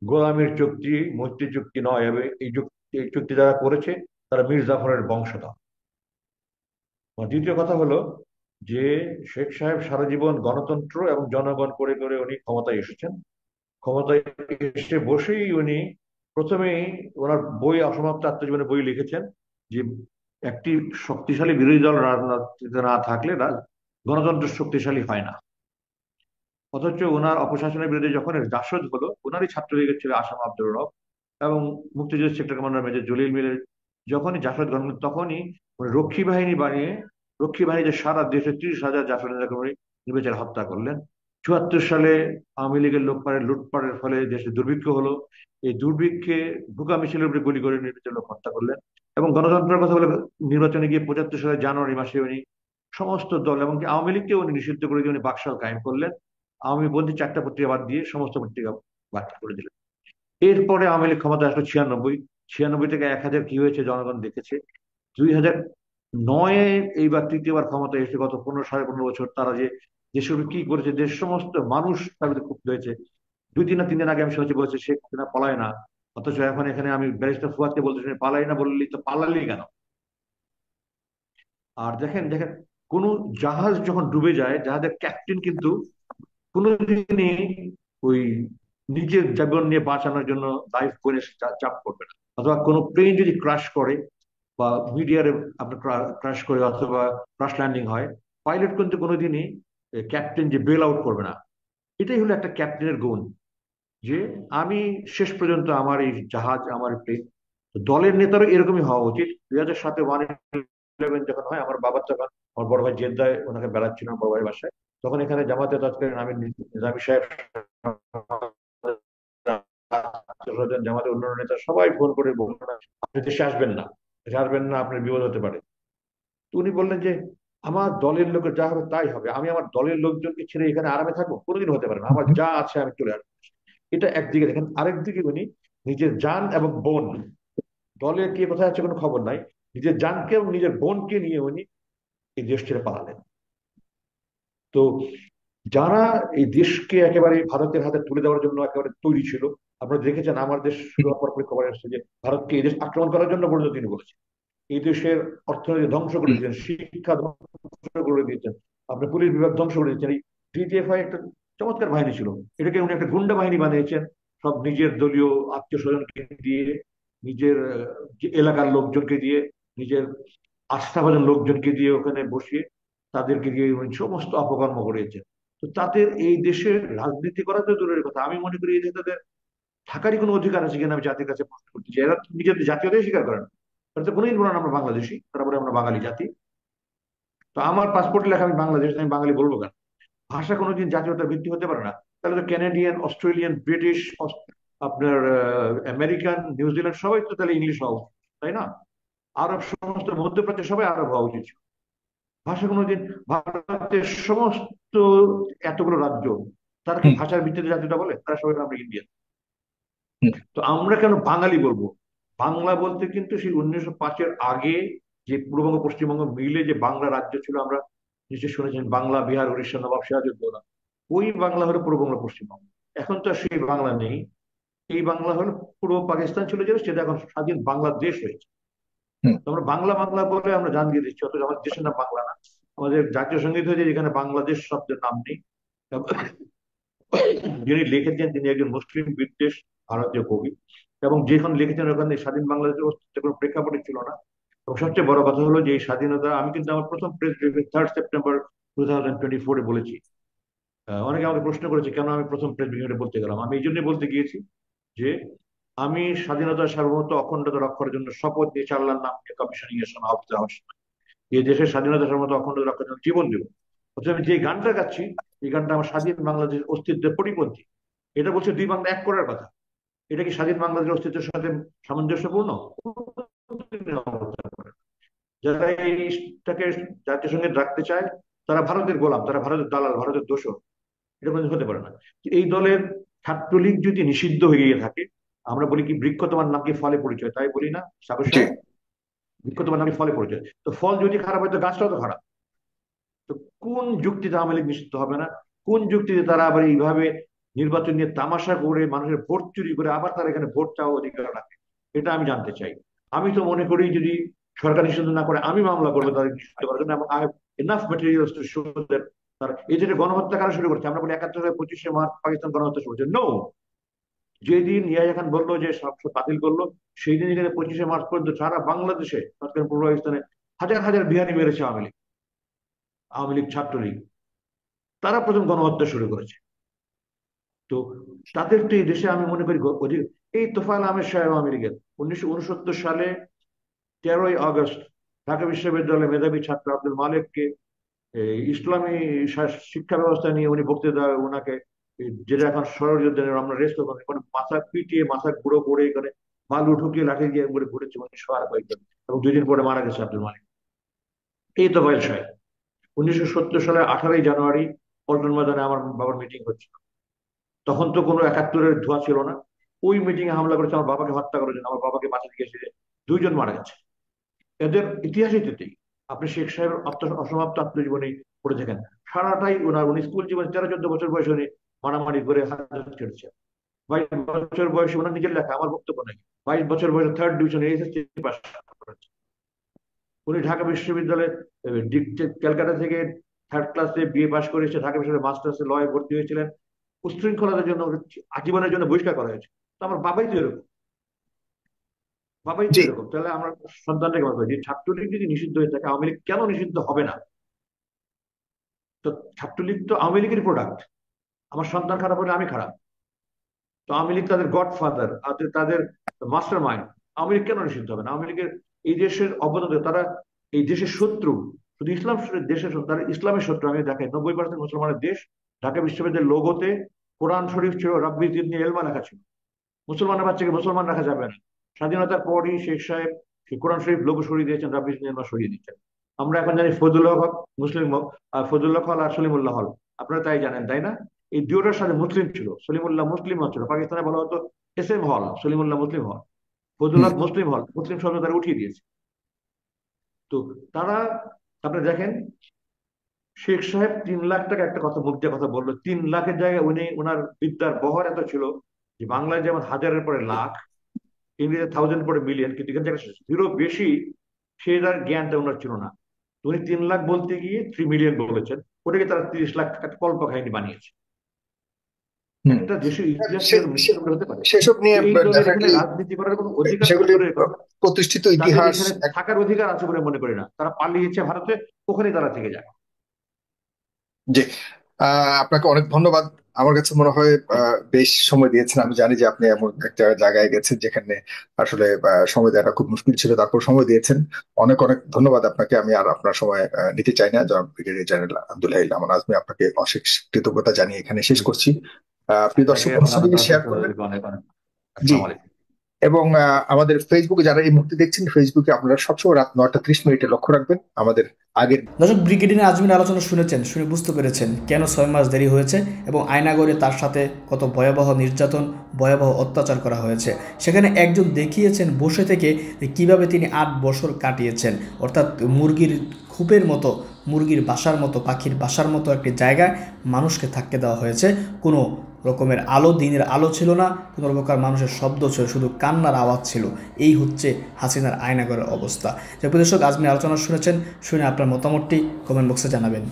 গোলামীর চুক্তি, মৈত্রী চুক্তি নয়। এবং এই চুক্তি যারা করেছে তারা মীর জাফরের বংশধর। আর দ্বিতীয় কথা হলো যে শেখ সাহেব সারা জীবন গণতন্ত্র এবং জনগণ করে করে উনি ক্ষমতায় এসেছেন। ক্ষমতায় এসে বসেই উনি প্রথমেই ওনার বই অসমাপ্ত আত্মজীবনের বই লিখেছেন যে একটি শক্তিশালী বিরোধী দল রাজনীতিতে না থাকলে গণতন্ত্র শক্তিশালী হয় না। অথচ ওনার অপশাসনের বিরুদ্ধে যখন জাসদ হলো, ওনারই ছাত্রলীগের ছিল আসাম আব্দুর রব এবং মুক্তিযুদ্ধ সেক্টর কমান্ডার মেজর জলিল মিলের যখনই জাসদ গঠন, তখনই উনি রক্ষী বাহিনী বানিয়ে রক্ষী বাহিনীতে সারা দেশে 30,000 জাসদ নেতাকর্মী নির্বিচারে হত্যা করলেন। 74 সালে আওয়ামী লীগের লুটপাটের ফলে দেশে দুর্ভিক্ষ হলো। এই দুর্ভিক্ষে ভুকা মিছিলের উপরে গুলি করে নির্বিচারে লোক হত্যা করলেন। এবং গণতন্ত্রের কথা বলে নির্বাচনে গিয়ে 75 সালের জানুয়ারি মাসে উনি সমস্ত দল এবং আওয়ামী লীগকে উনি নিষিদ্ধ করে দিয়ে উনি বাকশাল কায়েম করলেন। আওয়ামী বন্দী 4টা পত্রিকা বাদ দিয়ে সমস্ত পত্রিকা বাদ করে দিলেন। এরপরে আওয়ামী লীগ ক্ষমতা আসলো 96 থেকে 1,000 কি হয়েছে জনগণ দেখেছে। 2009 এইবার তৃতীয়বার ক্ষমতা এসে গত 15 সাড়ে 15 বছর তারা যে দেশের কি করেছে, দেশ সমস্ত মানুষ তার মধ্যে ক্ষুব্ধ হয়েছে। 2 দিন না 3 দিন আগে আমি শুনেছি বলছে শেখ হাসিনা পলায় না, অথচ এখন এখানে আমি ব্যারিস্টার ফুয়াদকে বলতে শুনি পালাই না, বললি তো পালালি কেন? আর দেখেন দেখেন, কোন জাহাজ যখন ডুবে যায়, জাহাজের ক্যাপ্টেন কিন্তু কোনোদিনই ওই নিজের জীবন নিয়ে বাঁচানোর জন্য লাইফ বইনে চাপ করবে না। অথবা কোনো প্লেন যদি ক্রাশ করে বা মিডিয়ারে আপনার ক্রাশ করে অথবা ক্রাশ ল্যান্ডিং হয়, পাইলট কিন্তু কোনোদিনই ক্যাপ্টেন যে বেল আউট করবে না। এটাই হলো একটা ক্যাপ্টেনের গুণ, যে আমি শেষ পর্যন্ত আমার এই জাহাজ, আমার প্লেন। দলের নেতারও এরকমই হওয়া উচিত। 2007 1/11 যখন হয়, আমার বাবার তখন, আমার বড় ভাই জেদ্দায় ওনাকে বেড়াচ্ছিল বড় ভাই বাসায়, তখন এখানে জামাতে তৎকালীন আমি নিজামী সাহেব, জামাতের অন্যান্য নেতা সবাই ফোন করে বললেন আপনি দেশে আসবেন না, দেশে আসবেন না, আপনার বিপদ হতে পারে। তো উনি বললেন যে আমার দলের লোকের যা হবে তাই হবে, আমি আমার দলের লোকজনকে ছেড়ে এখানে আরামে থাকবো? কোনোদিন হতে পারে না, আমার যা আছে আমি চলে আসবো। এটা একদিকে দেখেন, আরেকদিকে উনি নিজের জান এবং বোন, দলের কে কোথায় আছে কোনো খবর নাই, নিজের জানকে এবং নিজের বোনকে নিয়ে উনি এই দেশ ছেড়ে পালালেন। তো যারা এই দেশকে একেবারে ভারতের হাতে তুলে দেওয়ার জন্য একেবারে তৈরি ছিল, আপনারা দেখেছেন আমার দেশ শুরু হওয়ার পর খবর আসছে যে ভারতকে এই দেশ আক্রমণ করার জন্য পর্যন্ত তিনি বলেছেন। এই দেশের অর্থনীতি ধ্বংস করে দিয়েছেন, শিক্ষা ধ্বংস করে দিয়েছেন, আপনার পুলিশ বিভাগ ধ্বংস করে দিয়েছেন। এই ডিজিএফআই একটা চমৎকার বাহিনী ছিল, এটাকে উনি একটা গুন্ডা বাহিনী বানিয়েছেন, সব নিজের দলীয় আত্মীয় স্বজনকে দিয়ে, নিজের যে এলাকার লোকজনকে দিয়ে, নিজের আস্থাভাজন লোকজনকে দিয়ে ওখানে বসিয়ে তাদেরকে দিয়ে উনি সমস্ত অপকর্ম করিয়েছেন। তো তাদের এই দেশের রাজনীতি করা তো দূরের কথা, আমি মনে করি এই দেশে তাদের থাকারই কোনো অধিকার আছে কিনা আমি জাতির কাছে প্রশ্ন করতে চাই। এরা নিজেদের জাতীয়তাই স্বীকার করেন না। তারা তো কোনোদিন বলেন আমরা বাংলাদেশি, তারা বলে আমরা বাঙালি জাতি। তো আমার পাসপোর্টে লেখা আমি বাংলাদেশ, আমি বাঙালি বলবো কেন? ভাষা কোনোদিন জাতীয়তার ভিত্তি হতে পারে না। তাহলে তো ক্যানাডিয়ান, অস্ট্রেলিয়ান, ব্রিটিশ, আপনার আমেরিকান, নিউজিল্যান্ড সবাই তো তাহলে ইংলিশ হওয়া উচিত, তাই না? আরব সমস্ত মধ্যপ্রাচ্যে সবাই আরব হওয়া উচিত ছিল। ভাষা কোনোদিন, ভারতের সমস্ত এতগুলো রাজ্য, তারা কি ভাষার ভিত্তিতে জাতিটা বলে? তারা সবাই আমরা ইন্ডিয়ান। তো আমরা কেন বাঙালি বলবো? বাংলা বলতে কিন্তু সেই 1905-এর আগে যে পূর্ববঙ্গ পশ্চিমবঙ্গ মিলে যে বাংলা রাজ্য ছিল, আমরা নিশ্চয়ই শুনেছেন বাংলা, বিহার, উড়িষ্যা, নবাব সিরাজউদ্দৌলা, ওই বাংলা হলো পূর্ববঙ্গ পশ্চিমবঙ্গ। এখন তো আর সেই বাংলা নেই। এই বাংলা হলো পূর্ব পাকিস্তান ছিল, যেটা সেটা এখন স্বাধীন বাংলাদেশ হয়েছে। তো আমরা বাংলা বাংলা বলে আমরা জান দিয়ে দিচ্ছি, অথচ আমাদের দেশের নাম বাংলা না। আমাদের জাতীয় সঙ্গীত হয়েছে যেখানে বাংলাদেশ শব্দের নাম নেই। যিনি লিখেছেন তিনি একজন মুসলিম বিদ্বেষ ভারতীয় কবি, এবং যেখানে লিখেছেন ওখানে স্বাধীন বাংলাদেশের অস্তিত্বের কোনো প্রেক্ষাপটই ছিল না। এবং সবচেয়ে বড় কথা হলো যে এই স্বাধীনতা, আমি কিন্তু আমার প্রথম প্রেস ব্রিফিং 3 সেপ্টেম্বর 2024 বলেছি। অনেকে আমাকে প্রশ্ন করেছে কেন আমি প্রথম প্রেস ব্রিফিংটা বলতে গেলাম। আমি এই জন্য বলতে গিয়েছি যে আমি স্বাধীনতা, সার্বভৌমত্ব, অখণ্ডতা রক্ষার জন্য শপথ নিয়েছি আল্লাহর নাম নিয়ে, কমিশনিং এর সময়, অফিসে হওয়ার সময়, এই দেশের স্বাধীনতা, সার্বভৌমত্ব, অখণ্ডতা রক্ষার জন্য জীবন দেব। অথচ আমি যে গানটা গাচ্ছি, এই গানটা আমার স্বাধীন বাংলাদেশের অস্তিত্বের পরিপন্থী। এটা বলছে দুই বাংলা এক করার কথা। এটা কি স্বাধীন বাংলাদেশের অস্তিত্বের সাথে সামঞ্জস্যপূর্ণ? যারা এইটাকে জাতীয় সঙ্গীত রাখতে চায় তারা ভারতের গোলাম, তারা ভারতের দালাল, ভারতের দোসর। এটা কোনো হতে পারে না। এই দলের ছাত্রলীগ যদি নিষিদ্ধ হয়ে গিয়ে থাকে, আমরা বলি কি বৃক্ষ তোমার নাম কি ফলে পরিচয়, তাই বলি না সাগর সাহেব? বৃক্ষ তোমার নাম কি ফলে পরিচয়। তো ফল যদি খারাপ হয় তো গাছটাও তো খারাপ। তো কোন যুক্তিতে আওয়ামী লীগ নিষিদ্ধ হবে না? কোন যুক্তিতে তারা আবার এইভাবে নির্বাচন নিয়ে তামাশা করে মানুষের ভোট চুরি করে আবার তারা এখানে ভোট চাওয়ার অধিকার রাখে? এটা আমি জানতে চাই। আমি তো মনে করি যদি সরকার নিষিদ্ধ না করে আমি মামলা করবো তাদের নিষিদ্ধ করার জন্য, এবং I have enough materials to show that তারা এই যে গণহত্যা কারা শুরু করছে। আমরা বলি 71-25 মার্চ পাকিস্তান গণহত্যা শুরু করছে। নো, যেদিন ইয়াহিয়া খান বললো যে সব বাতিল করলো, সেই দিন এখানে 25 মার্চ পর্যন্ত সারা বাংলাদেশে, পূর্ব পাকিস্তানে হাজার হাজার বিহারি মেরেছে আওয়ামী লীগ, আওয়ামী লীগ ছাত্রলীগ। তারা প্রথম গণহত্যা শুরু করেছে। তো তাদের তো এই দেশে আমি মনে করি অধিক। এই তোফায়েল আহমেদ সাহেব আওয়ামী লীগের 1969 সালে 13ই আগস্ট ঢাকা বিশ্ববিদ্যালয়ের মেধাবী ছাত্র আব্দুল মালেককে ইসলামী শিক্ষা ব্যবস্থা নিয়ে উনি বক্তৃতা, ওনাকে যেটা এখন ষড়যন্ত্র, আমরা রেস্ট করবো, মাথা পিটিয়ে, মাথা গুঁড়ো করে, এখানে বালু ঢুকিয়ে লাঠি দিয়ে করে ঘুরেছে উনি সহ কয়েকজন, এবং 2 দিন পরে মারা গেছে আব্দুল মালিক। এই তোফায়েল সাহেব 1970 সালে 18ই জানুয়ারি পল্টন ময়দানে আমার বাবার মিটিং হচ্ছিল। তখন তো কোনো 71-এর ধোঁয়া ছিল না। ওই মিটিং এ হামলা করেছে, আমার বাবাকে হত্যা করার জন্য। আমার বাবাকে বাঁচাতে গিয়ে 2 জন মারা গেছে। এদের ইতিহাসই তেতেই। আপনি শেখ সাহেবের অসমাপ্ত আত্মজীবনী পড়ে দেখেন, সারাটাই উনি স্কুল জীবনে 13-14 বছর বয়সে উনি মারামারি করে হাত ছেড়েছে। 22 বছর বয়সে ওনার নিজের লেখা, আমার বক্তব্য নাই, 22 বছর বয়সে 3rd ডিভিশনে এসএসসি পাস করেছে উনি। ঢাকা বিশ্ববিদ্যালয়ে ক্যালকাটা থেকে 3rd ক্লাসে বিএ পাস করে এসে ঢাকা বিশ্ববিদ্যালয়ে মাস্টার্সে লয়ে ভর্তি হয়েছিলেন। উচ্ছৃঙ্খলতার জন্য আজীবনের জন্য বহিষ্কার করা হয়েছে। তো আমার বাবাই তো এরকম, বাবাই তো এরকম। তাহলে আমরা সন্তানটাকে বলবো যে ছাত্রলীগ যদি নিষিদ্ধ হয়ে থাকে, আওয়ামী লীগ কেন নিষিদ্ধ হবে না? তো ছাত্রলীগ তো আওয়ামী লীগের প্রোডাক্ট। আমার সন্তান খারাপ হলে আমি খারাপ। তো আওয়ামী লীগ তাদের গডফাদার, তাদের মাস্টার মাইন্ড। আওয়ামী লীগ কেন নিষিদ্ধ হবে না? আওয়ামী লীগের এই দেশের অবদান, তারা এই দেশের শত্রু, শুধু ইসলাম দেশের শত্রু, তারা ইসলামের শত্রু। আমি দেখাই 90% মুসলমানের দেশ। ঢাকা বিশ্ববিদ্যালয়ের লোগোতে কোরআন শরীফ ছিল, রাব্বি জিদনি ইলমা লেখা ছিল। মুসলমানের বাচ্চাকে মুসলমান রাখা যাবে না। স্বাধীনতার পরই শেখ সাহেব সেই কোরআন শরীফ লোগো সরিয়ে দিয়েছেন, রাব্বি জিদনি ইলমা সরিয়ে দিচ্ছেন। আমরা এখন জানি ফজলুল হক মুসলিম, ফজলুল্লাহ হল আর সলিমুল্লাহ হল, আপনারা তাই জানেন তাই না? এই দুটোর সাথে মুসলিম ছিল, সলিমুল্লাহ মুসলিম ছিল। পাকিস্তানে বলা হতো এস এম হল, সলিমুল্লাহ মুসলিম হল, ফজলুল হক মুসলিম হল, মুসলিম শব্দ তারা উঠিয়ে দিয়েছে। তো তারা, আপনি দেখেন, শেখ সাহেব 3 লাখ টাকা একটা কথা মুখ দিয়ে কথা বললো, 3 লাখের জায়গায় উনি ওনার বিদ্যার বহর এত ছিল যে বাংলায় যেমন হাজারের পরে লাখ, ইংরেজি থাউজেন্ড পরে মিলিয়ন, কিন্তু এখানে একটা জিরো বেশি, সেটার জ্ঞানটা ওনার ছিল না। তো উনি 3 লাখ বলতে গিয়ে 3 মিলিয়ন বলেছেন, ওটাকে তারা 30 লাখ টাকা কল্প কাহিনী বানিয়েছে। হুম। একটা দেশের ইতিহাস কি সে- মিথ্যা সে- করে হতে পারে? সেসব তো নিয়ে এই দলের এখানে ডেফিনেটলি রাজনীতি করার কোনো অধিকার সেগুলি দূরের কথা, প্রতিষ্ঠিত তাদের ইতিহাস। এখানে থাকার অধিকার আছে বলে মনে করি না। তারা পালিয়েছে ভারতে, ওখানে তারা থেকে যায়। জি, আপনাকে অনেক ধন্যবাদ। আমার কাছে মনে হয় বেশ সময় দিয়েছেন। আমি জানি যে আপনি এমন একটা জায়গায় গেছেন যেখানে আসলে সময় দেওয়াটা খুব মুশকিল ছিল, তারপর সময় দিয়েছেন। অনেক অনেক ধন্যবাদ আপনাকে। আমি আর আপনার সময় নিতে চাই না। জনাব ব্রিগেডিয়ার জেনারেল আব্দুল হাই আমান আজমি, আপনাকে অশেষ কৃতজ্ঞতা জানিয়ে এখানে শেষ করছি। প্রিয় দর্শক, আপনাকে অবশ্যই আপনার শেয়ার দর্শক করবেন। অনেক অনেক জি, আসসালামু আলাইকুম। এবং আমাদের ফেসবুকে যারা এই মুহূর্তে দেখছেন, ফেসবুকে আপনারা সবসময় রাত 9টা 30 মিনিটে লক্ষ্য রাখবেন আমাদের আগের। দর্শক, ব্রিগেডিয়ার আজমির আলোচনা শুনেছেন, শুনে বুঝতে পেরেছেন কেন 6 মাস দেরি হয়েছে এবং আয়নাগরে তার সাথে কত ভয়াবহ নির্যাতন, ভয়াবহ অত্যাচার করা হয়েছে। সেখানে একজন দেখিয়েছেন বসে থেকে যে কীভাবে তিনি 8 বছর কাটিয়েছেন, অর্থাৎ মুরগির খূপের মতো, মুরগির বাসার মতো, পাখির বাসার মতো একটি জায়গায় মানুষকে থাকতে দেওয়া হয়েছে। কোনো রকমের আলো, দিনের আলো ছিল না, কোনো প্রকার মানুষের শব্দ ছিল, শুধু কান্নার আওয়াজ ছিল। এই হচ্ছে হাসিনার আয়নাগরের অবস্থা। যে দর্শক, আজমির আলোচনা শুনেছেন, শুনে আপনার মতামতটি কমেন্ট বক্সে জানাবেন।